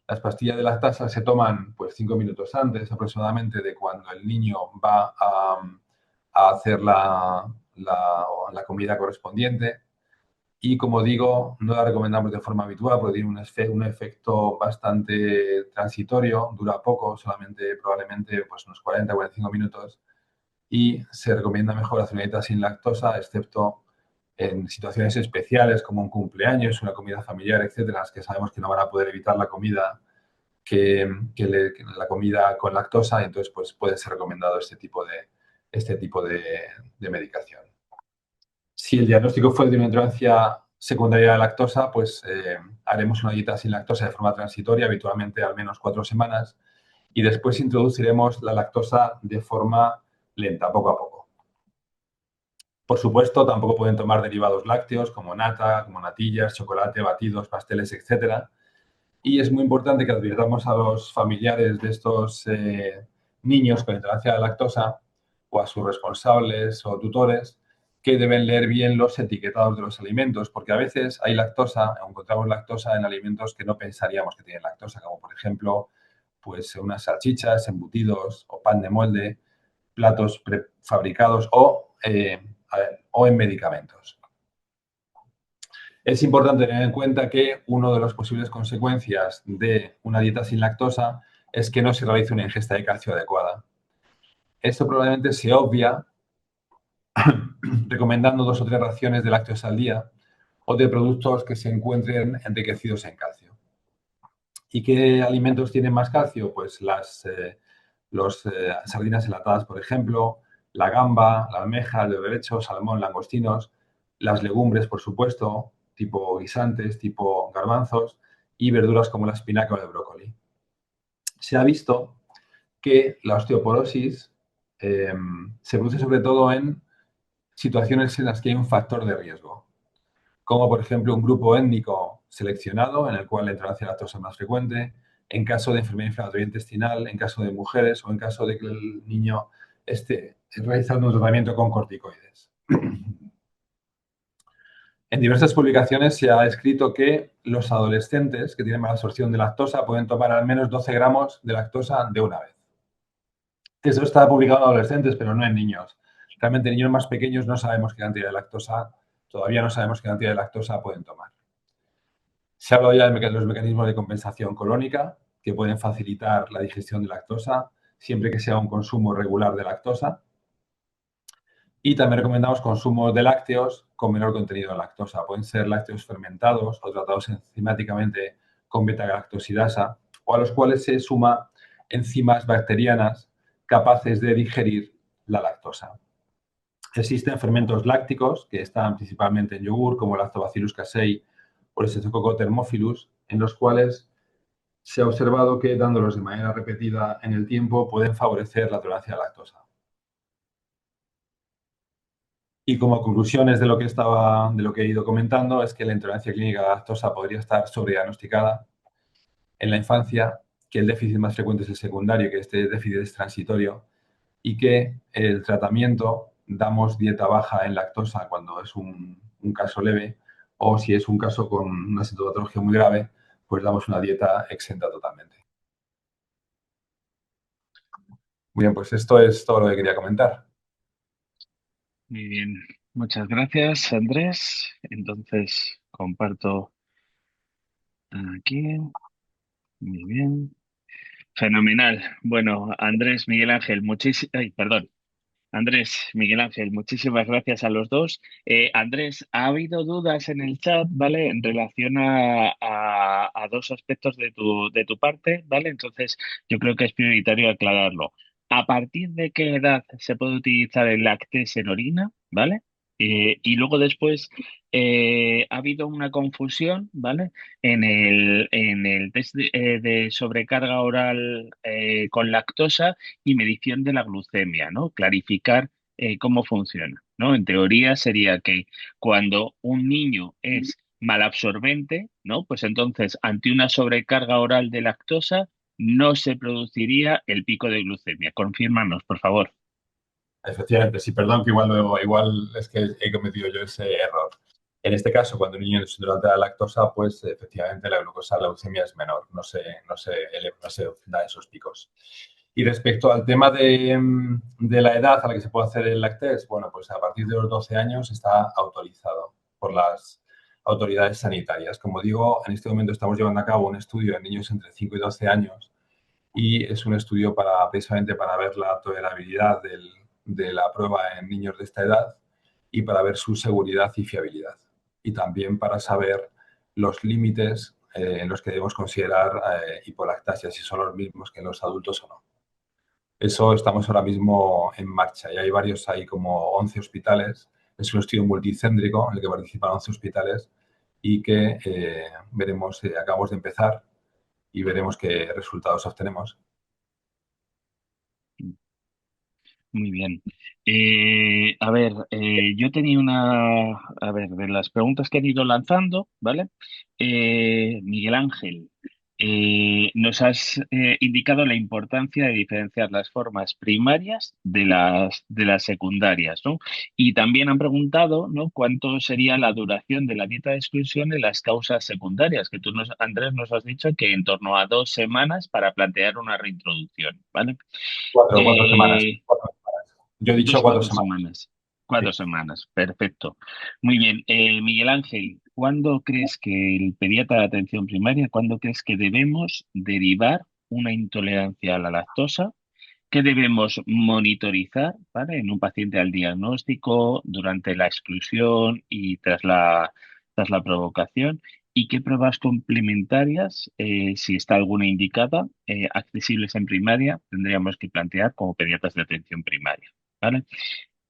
Las pastillas de lactasa se toman pues 5 minutos antes aproximadamente de cuando el niño va a hacer la comida correspondiente y, como digo, no la recomendamos de forma habitual porque tiene un efecto bastante transitorio, dura poco, solamente probablemente pues, unos 40-45 minutos y se recomienda mejor hacer una dieta sin lactosa, excepto en situaciones especiales como un cumpleaños, una comida familiar, etcétera, las que sabemos que no van a poder evitar la comida la comida con lactosa, y entonces pues puede ser recomendado este tipo de medicación. Si el diagnóstico fue de una intolerancia secundaria a la lactosa, pues haremos una dieta sin lactosa de forma transitoria, habitualmente al menos 4 semanas, y después introduciremos la lactosa de forma lenta, poco a poco. Por supuesto, tampoco pueden tomar derivados lácteos como nata, como natillas, chocolate, batidos, pasteles, etcétera. Y es muy importante que advirtamos a los familiares de estos niños con intolerancia a la lactosa o a sus responsables o tutores que deben leer bien los etiquetados de los alimentos, porque a veces hay lactosa, encontramos lactosa en alimentos que no pensaríamos que tienen lactosa, como por ejemplo pues unas salchichas, embutidos o pan de molde, platos prefabricados o en medicamentos. Es importante tener en cuenta que una de las posibles consecuencias de una dieta sin lactosa es que no se realice una ingesta de calcio adecuada. Esto probablemente se obvia recomendando 2 o 3 raciones de lácteos al día o de productos que se encuentren enriquecidos en calcio. ¿Y qué alimentos tienen más calcio? Pues las sardinas enlatadas, por ejemplo, la gamba, la almeja, el berberecho, salmón, langostinos, las legumbres, por supuesto, tipo guisantes, tipo garbanzos, y verduras como la espinaca o el brócoli. Se ha visto que la osteoporosis se produce sobre todo en situaciones en las que hay un factor de riesgo, como por ejemplo un grupo étnico seleccionado en el cual la intolerancia a la lactosa es más frecuente, en caso de enfermedad inflamatoria intestinal, en caso de mujeres o en caso de que el niño esté realizando un tratamiento con corticoides. En diversas publicaciones se ha escrito que los adolescentes que tienen mala absorción de lactosa pueden tomar al menos 12 gramos de lactosa de una vez. Esto está publicado en adolescentes, pero no en niños. Realmente en niños más pequeños no sabemos qué cantidad de lactosa, todavía no sabemos qué cantidad de lactosa pueden tomar. Se ha hablado ya de los mecanismos de compensación colónica que pueden facilitar la digestión de lactosa siempre que sea un consumo regular de lactosa. Y también recomendamos consumo de lácteos con menor contenido de lactosa. Pueden ser lácteos fermentados o tratados enzimáticamente con beta-galactosidasa o a los cuales se suma enzimas bacterianas capaces de digerir la lactosa. Existen fermentos lácticos que están principalmente en yogur, como Lactobacillus casei o el Streptococcus thermophilus, en los cuales se ha observado que dándolos de manera repetida en el tiempo pueden favorecer la tolerancia a la lactosa. Y como conclusiones de lo que he ido comentando, es que la intolerancia clínica a la lactosa podría estar sobrediagnosticada en la infancia, que el déficit más frecuente es el secundario, que este déficit es transitorio, y que el tratamiento damos dieta baja en lactosa cuando es un caso leve, o si es un caso con una sintomatología muy grave, pues damos una dieta exenta totalmente. Muy bien, pues esto es todo lo que quería comentar. Muy bien, muchas gracias, Andrés. Entonces, comparto aquí. Muy bien. Fenomenal. Bueno, Andrés, Miguel Ángel, perdón. Andrés, Miguel Ángel, muchísimas gracias a los dos. Andrés, ha habido dudas en el chat, ¿vale? En relación a dos aspectos de tu parte, ¿vale? Entonces, yo creo que es prioritario aclararlo. ¿A partir de qué edad se puede utilizar el Lactés en orina? ¿Vale? Y luego después ha habido una confusión, ¿vale? En el test de sobrecarga oral con lactosa y medición de la glucemia, ¿no? Clarificar cómo funciona, ¿no? En teoría sería que cuando un niño es malabsorbente, ¿no? Pues entonces ante una sobrecarga oral de lactosa no se produciría el pico de glucemia. Confírmanos, por favor. Efectivamente, sí, perdón que igual es que he cometido yo ese error. En este caso, cuando un niño es intolerante a la lactosa, pues efectivamente la glucosa, la leucemia es menor, no se da esos picos. Y respecto al tema de la edad a la que se puede hacer el lactés, bueno, pues a partir de los 12 años está autorizado por las autoridades sanitarias. Como digo, en este momento estamos llevando a cabo un estudio en niños entre 5 y 12 años y es un estudio precisamente para ver la tolerabilidad de la prueba en niños de esta edad y para ver su seguridad y fiabilidad. Y también para saber los límites en los que debemos considerar hipolactasia, si son los mismos que en los adultos o no. Eso estamos ahora mismo en marcha y hay como 11 hospitales. Es un estudio multicéntrico en el que participan 11 hospitales y que veremos, acabamos de empezar y veremos qué resultados obtenemos. Muy bien. Yo tenía a ver, de las preguntas que han ido lanzando, ¿vale? Miguel Ángel, nos has indicado la importancia de diferenciar las formas primarias de las secundarias, ¿no? Y también han preguntado, ¿no? ¿Cuánto sería la duración de la dieta de exclusión en las causas secundarias? Que Andrés, nos has dicho que en torno a 2 semanas para plantear una reintroducción, ¿vale? Cuatro semanas. Eh, Yo he dicho Dos, cuatro cuatro semanas. semanas. Sí. 4 semanas, perfecto. Muy bien. Miguel Ángel, ¿cuándo crees que el pediatra de atención primaria, cuándo crees que debemos derivar una intolerancia a la lactosa? ¿Qué debemos monitorizar, ¿vale? En un paciente al diagnóstico, durante la exclusión y tras la provocación? ¿Y qué pruebas complementarias, si está alguna indicada, accesibles en primaria, tendríamos que plantear como pediatras de atención primaria? ¿Vale?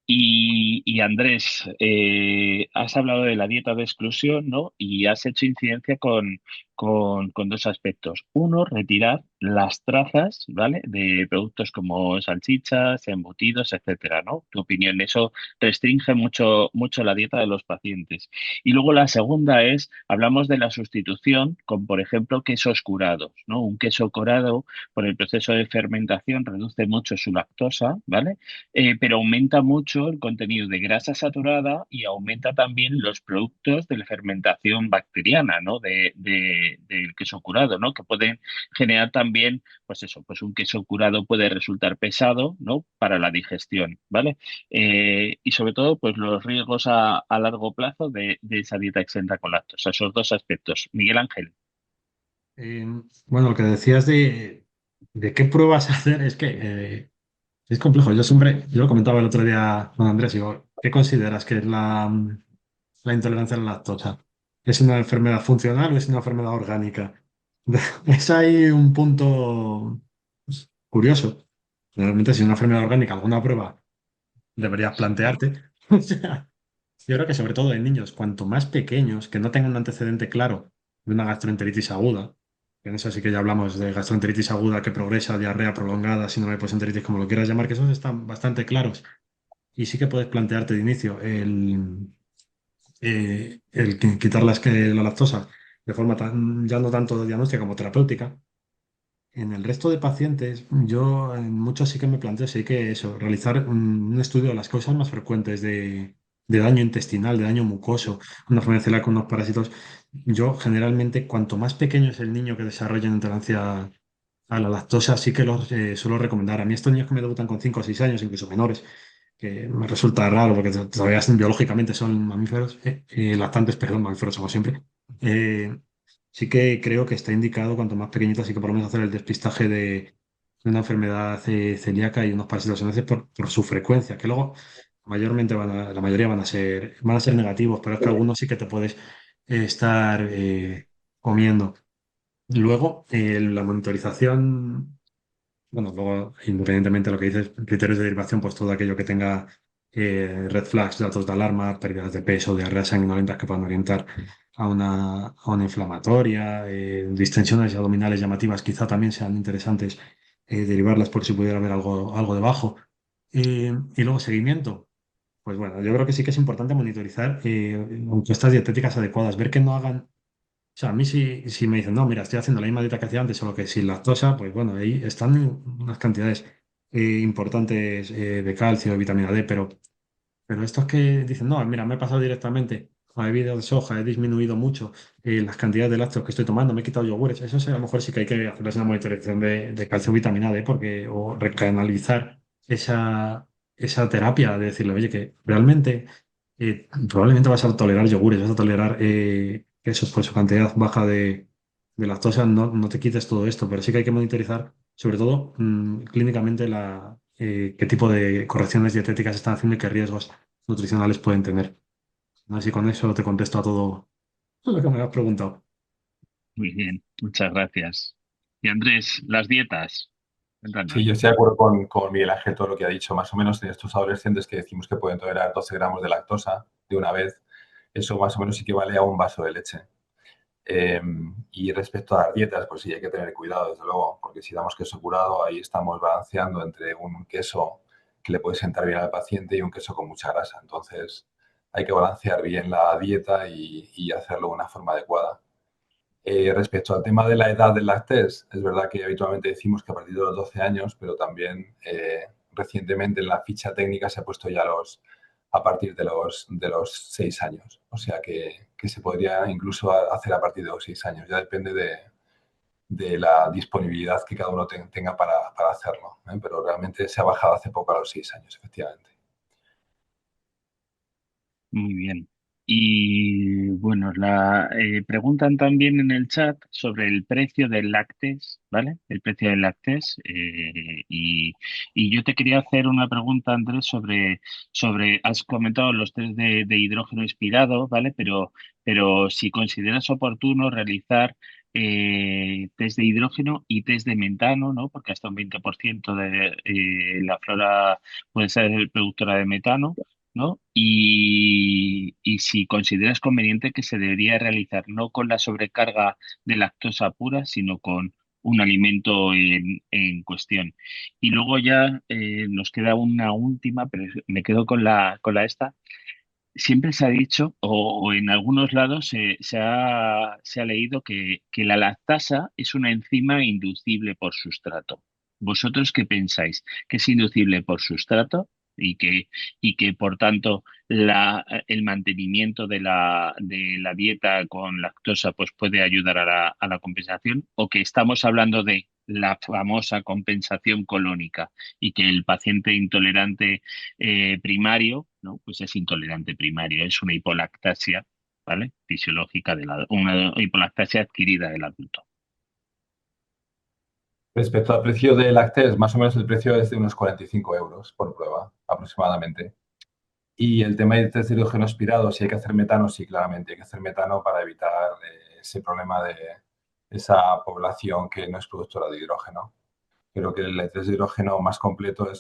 Y Andrés, has hablado de la dieta de exclusión, ¿no? Y has hecho incidencia con dos aspectos. Uno, retirar las trazas, ¿vale? De productos como salchichas, embutidos, etcétera, ¿no? Tu opinión, eso restringe mucho la dieta de los pacientes. Y luego la segunda es, hablamos de la sustitución con, por ejemplo, quesos curados, ¿no? Un queso curado por el proceso de fermentación reduce mucho su lactosa, ¿vale? Pero aumenta mucho el contenido de grasa saturada y aumenta también los productos de la fermentación bacteriana, ¿no? Del queso curado, ¿no? Que pueden generar también, pues eso, pues un queso curado puede resultar pesado, ¿no? Para la digestión, ¿vale? Y sobre todo, pues los riesgos a largo plazo de esa dieta exenta con lactosa, esos dos aspectos. Miguel Ángel. Eh, bueno, lo que decías de qué pruebas hacer es que es complejo. Yo lo comentaba el otro día con Andrés, digo, ¿qué consideras que es la intolerancia a la lactosa? ¿Es una enfermedad funcional o es una enfermedad orgánica? Es ahí un punto pues, curioso. Realmente, si es una enfermedad orgánica, alguna prueba deberías plantearte. O sea, yo creo que sobre todo en niños, cuanto más pequeños, que no tengan un antecedente claro de una gastroenteritis aguda, que en eso sí que ya hablamos de gastroenteritis aguda que progresa, diarrea prolongada, síndrome de posenteritis, como lo quieras llamar, que esos están bastante claros. y sí que puedes plantearte de inicio quitar la lactosa de forma ya no tanto diagnóstica como terapéutica. En el resto de pacientes, yo en muchos sí que me planteo, sí que eso, realizar un estudio de las causas más frecuentes de daño intestinal, de daño mucoso, una enfermedad celíaca con unos parásitos. Yo generalmente, cuanto más pequeño es el niño que desarrolla intolerancia a la lactosa, sí que los suelo recomendar. A mí estos niños que me debutan con 5 o 6 años, incluso menores, que me resulta raro porque todavía biológicamente son mamíferos, lactantes, perdón, mamíferos somos siempre. eh, Sí que creo que está indicado, cuanto más pequeñito, así que por lo menos hacer el despistaje de una enfermedad celíaca y unos parásitos en heces por su frecuencia, que luego mayormente la mayoría van a ser negativos, pero es que algunos sí que te puedes estar comiendo. Luego, la monitorización, bueno, luego, independientemente de lo que dices, criterios de derivación, pues todo aquello que tenga red flags, datos de alarma, pérdidas de peso, diarreas sanguinolentas que puedan orientar a una inflamatoria, distensiones abdominales llamativas, quizá también sean interesantes derivarlas por si pudiera haber algo debajo. Y luego seguimiento. Pues bueno, yo creo que sí que es importante monitorizar encuestas dietéticas adecuadas, ver que no hagan, o sea, a mí si me dicen, no, mira, estoy haciendo la misma dieta que hacía antes, solo que sin lactosa, pues bueno, ahí están unas cantidades importantes de calcio, de vitamina D, pero estos que dicen, no, mira, me he pasado directamente a bebidas de soja, he disminuido mucho las cantidades de lácteos que estoy tomando, me he quitado yogures, eso sí, a lo mejor sí que hay que hacerles una monitorización de calcio, vitamina D, o recanalizar esa terapia de decirle, oye, que realmente probablemente vas a tolerar yogures, vas a tolerar quesos por su cantidad baja de lactosa, no te quites todo esto, pero sí que hay que monitorizar, sobre todo clínicamente, qué tipo de correcciones dietéticas están haciendo y qué riesgos nutricionales pueden tener. No sé si con eso te contesto a todo lo que me has preguntado. Muy bien, muchas gracias. Y Andrés, las dietas, Sí, cuéntanos. yo estoy de acuerdo con Miguel Ángel todo lo que ha dicho. Más o menos en estos adolescentes que decimos que pueden tolerar 12 gramos de lactosa de una vez, eso más o menos equivale a un vaso de leche. Eh, y respecto a las dietas, pues sí, hay que tener cuidado, desde luego, porque si damos queso curado, ahí estamos balanceando entre un queso que le puede sentar bien al paciente y un queso con mucha grasa. Entonces, hay que balancear bien la dieta y hacerlo de una forma adecuada. Respecto al tema de la edad del lácteos, es verdad que habitualmente decimos que a partir de los 12 años, pero también recientemente en la ficha técnica se ha puesto ya a partir de los 6 años. O sea que se podría incluso hacer a partir de los 6 años. Ya depende de la disponibilidad que cada uno tenga para hacerlo. Pero realmente se ha bajado hace poco a los 6 años, efectivamente. Muy bien. Y bueno, preguntan también en el chat sobre el precio del lácteos, ¿vale? El precio del lácteos. Y yo te quería hacer una pregunta, Andrés, has comentado los test de hidrógeno inspirado, ¿vale? Pero si consideras oportuno realizar test de hidrógeno y test de metano, ¿no? Porque hasta un 20% de la flora puede ser productora de metano, ¿no? Y si consideras conveniente que se debería realizar no con la sobrecarga de lactosa pura, sino con un alimento en cuestión. Y luego ya nos queda una última, pero me quedo con la esta. Siempre se ha dicho, o en algunos lados se ha leído que la lactasa es una enzima inducible por sustrato. ¿Vosotros qué pensáis? ¿Que es inducible por sustrato y que por tanto el mantenimiento de la dieta con lactosa pues puede ayudar a la compensación? ¿O que estamos hablando de la famosa compensación colónica y que el paciente intolerante primario, ¿no? Pues es intolerante primario, es una hipolactasia, ¿vale? Fisiológica una hipolactasia adquirida del adulto. Respecto al precio del lácteos, más o menos el precio es de unos 45 euros por prueba, aproximadamente. Y el tema del test de hidrógeno aspirado, si hay que hacer metano, sí, claramente hay que hacer metano para evitar ese problema de esa población que no es productora de hidrógeno. Creo que el test de hidrógeno más completo de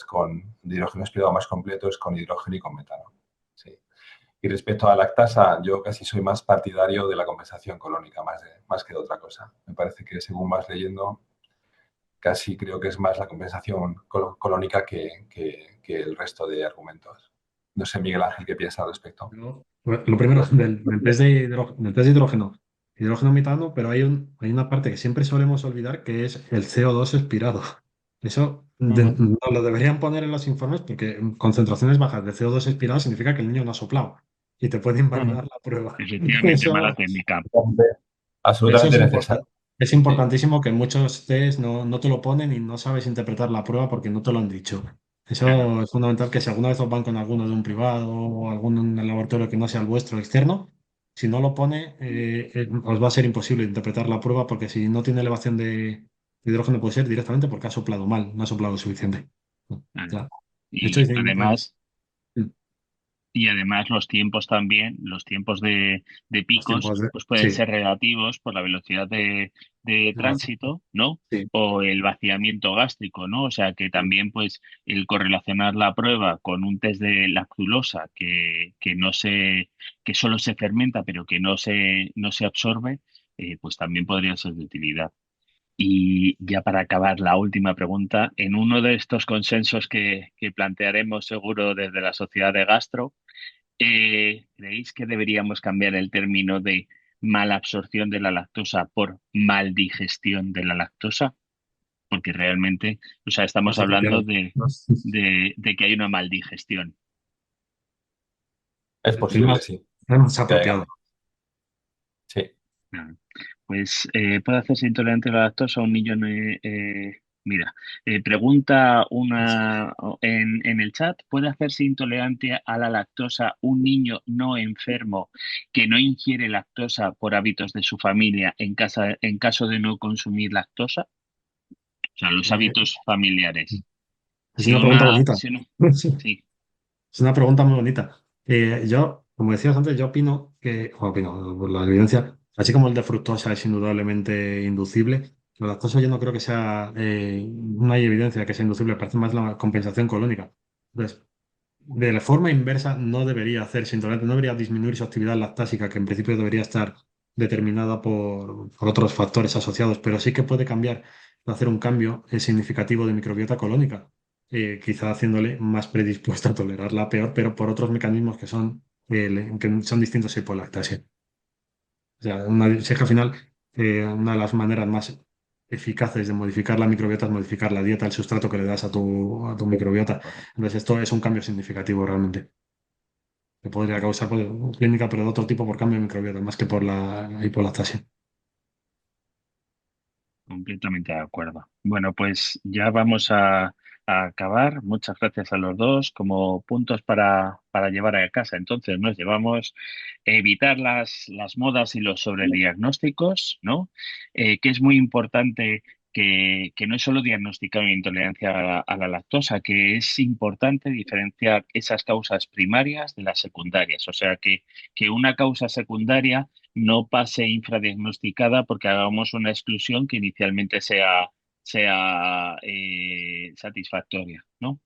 hidrógeno aspirado más completo es con hidrógeno y con metano. Sí. Y respecto a la lactasa, yo casi soy más partidario de la compensación colónica, más que de otra cosa. Me parece que según vas leyendo, casi creo que es más la compensación colónica que el resto de argumentos. No sé, Miguel Ángel, ¿qué piensas al respecto? Bueno, lo primero, del test de hidrógeno metano, pero hay una parte que siempre solemos olvidar que es el CO2 expirado. Eso Ujú. no lo deberían poner en los informes porque concentraciones bajas de CO2 expirado significa que el niño no ha soplado y te puede Ujú. invalidar la prueba. Efectivamente, mala Eso, técnica. eso Absolutamente necesario. es Sí. importantísimo que en muchos test no te lo ponen y no sabes interpretar la prueba porque no te lo han dicho. Claro. Eso es fundamental que si alguna vez os van con alguno de un privado o algún en el laboratorio que no sea el vuestro externo, si no lo pone, os va a ser imposible interpretar la prueba porque si no tiene elevación de hidrógeno puede ser directamente porque ha soplado mal, no ha soplado suficiente. Claro. Ya. De hecho, Y dicen, además, mm, y además los tiempos también, los tiempos de los picos, tiempos de... pues pueden Sí, ser relativos por la velocidad de tránsito, ¿no? sí, O el vaciamiento gástrico, ¿no? O sea que sí. también, pues, el correlacionar la prueba con un test de lactulosa que no se, que solo se fermenta, pero que no se absorbe, pues también podría ser de utilidad. Y ya para acabar, la última pregunta. En uno de estos consensos que plantearemos seguro desde la Sociedad de Gastro, ¿creéis que deberíamos cambiar el término de malabsorción de la lactosa por maldigestión de la lactosa? Porque realmente, o sea, estamos Más hablando apropiado. Más, de que hay una maldigestión. Es es posible, más, sí, es más que haya. apropiado. Sí. Claro. Pues puede hacerse intolerante a la lactosa un niño. Mira, pregunta en el chat, ¿puede hacerse intolerante a la lactosa un niño no enfermo que no ingiere lactosa por hábitos de su familia en caso de no consumir lactosa? O sea, los Eh, hábitos familiares. es Si una pregunta una, bonita. si uno, sí, Es una pregunta muy bonita. Yo, como decías antes, yo opino que, o opino, por la evidencia, así como el de fructosa es indudablemente inducible, la lactosa yo no creo que sea, no hay evidencia de que sea inducible, parece más la compensación colónica. Entonces, de la forma inversa no debería hacerse intolerante, no debería disminuir su actividad lactásica, que en principio debería estar determinada por otros factores asociados, pero sí que puede cambiar, hacer un cambio significativo de microbiota colónica, quizá haciéndole más predispuesto a tolerarla peor, pero por otros mecanismos que son distintos a hipolactasia. O sea, si es que al final, una de las maneras más eficaces de modificar la microbiota es modificar la dieta, el sustrato que le das a tu microbiota. Entonces, esto es un cambio significativo realmente, que podría causar pues, clínica, pero de otro tipo por cambio de microbiota, más que por la hipolactasia. completamente de acuerdo. Bueno, pues ya vamos a acabar. Muchas gracias a los dos como puntos para llevar a casa. Entonces, nos llevamos evitar las modas y los sobrediagnósticos, ¿no? Que es muy importante que no es solo diagnosticar una intolerancia a la lactosa, que es importante diferenciar esas causas primarias de las secundarias. O sea, que una causa secundaria no pase infradiagnosticada porque hagamos una exclusión que inicialmente sea satisfactoria, ¿no?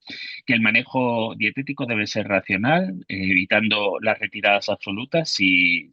Que el manejo dietético debe ser racional, evitando las retiradas absolutas si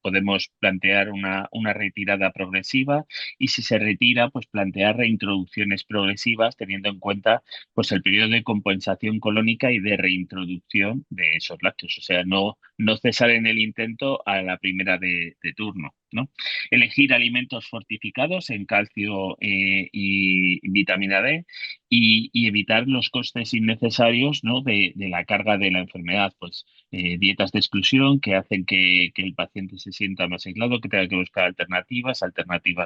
podemos plantear una retirada progresiva y si se retira, pues plantear reintroducciones progresivas teniendo en cuenta pues el periodo de compensación colónica y de reintroducción de esos lácteos. O sea, no cesar en el intento a la primera de turno, ¿no? Elegir alimentos fortificados en calcio y vitamina D y evitar los costes innecesarios, ¿no? de la carga de la enfermedad, pues dietas de exclusión que hacen que el paciente se sienta más aislado, que tenga que buscar alternativas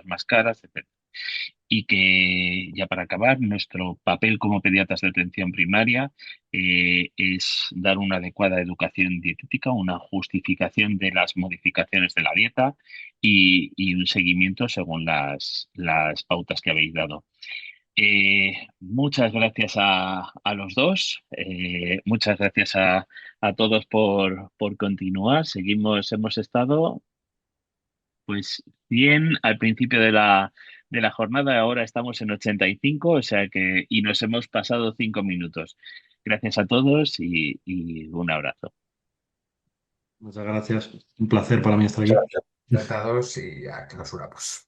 más caras, etc. Y que, ya para acabar, nuestro papel como pediatras de atención primaria es dar una adecuada educación dietética, una justificación de las modificaciones de la dieta y un seguimiento según las pautas que habéis dado. Muchas gracias a los dos, muchas gracias a todos por continuar. Hemos estado pues bien al principio de la jornada, ahora estamos en 85, o sea que, y nos hemos pasado 5 minutos. Gracias a todos y un abrazo. Muchas gracias. Un placer para mí estar aquí. Tratados y ya clausuramos.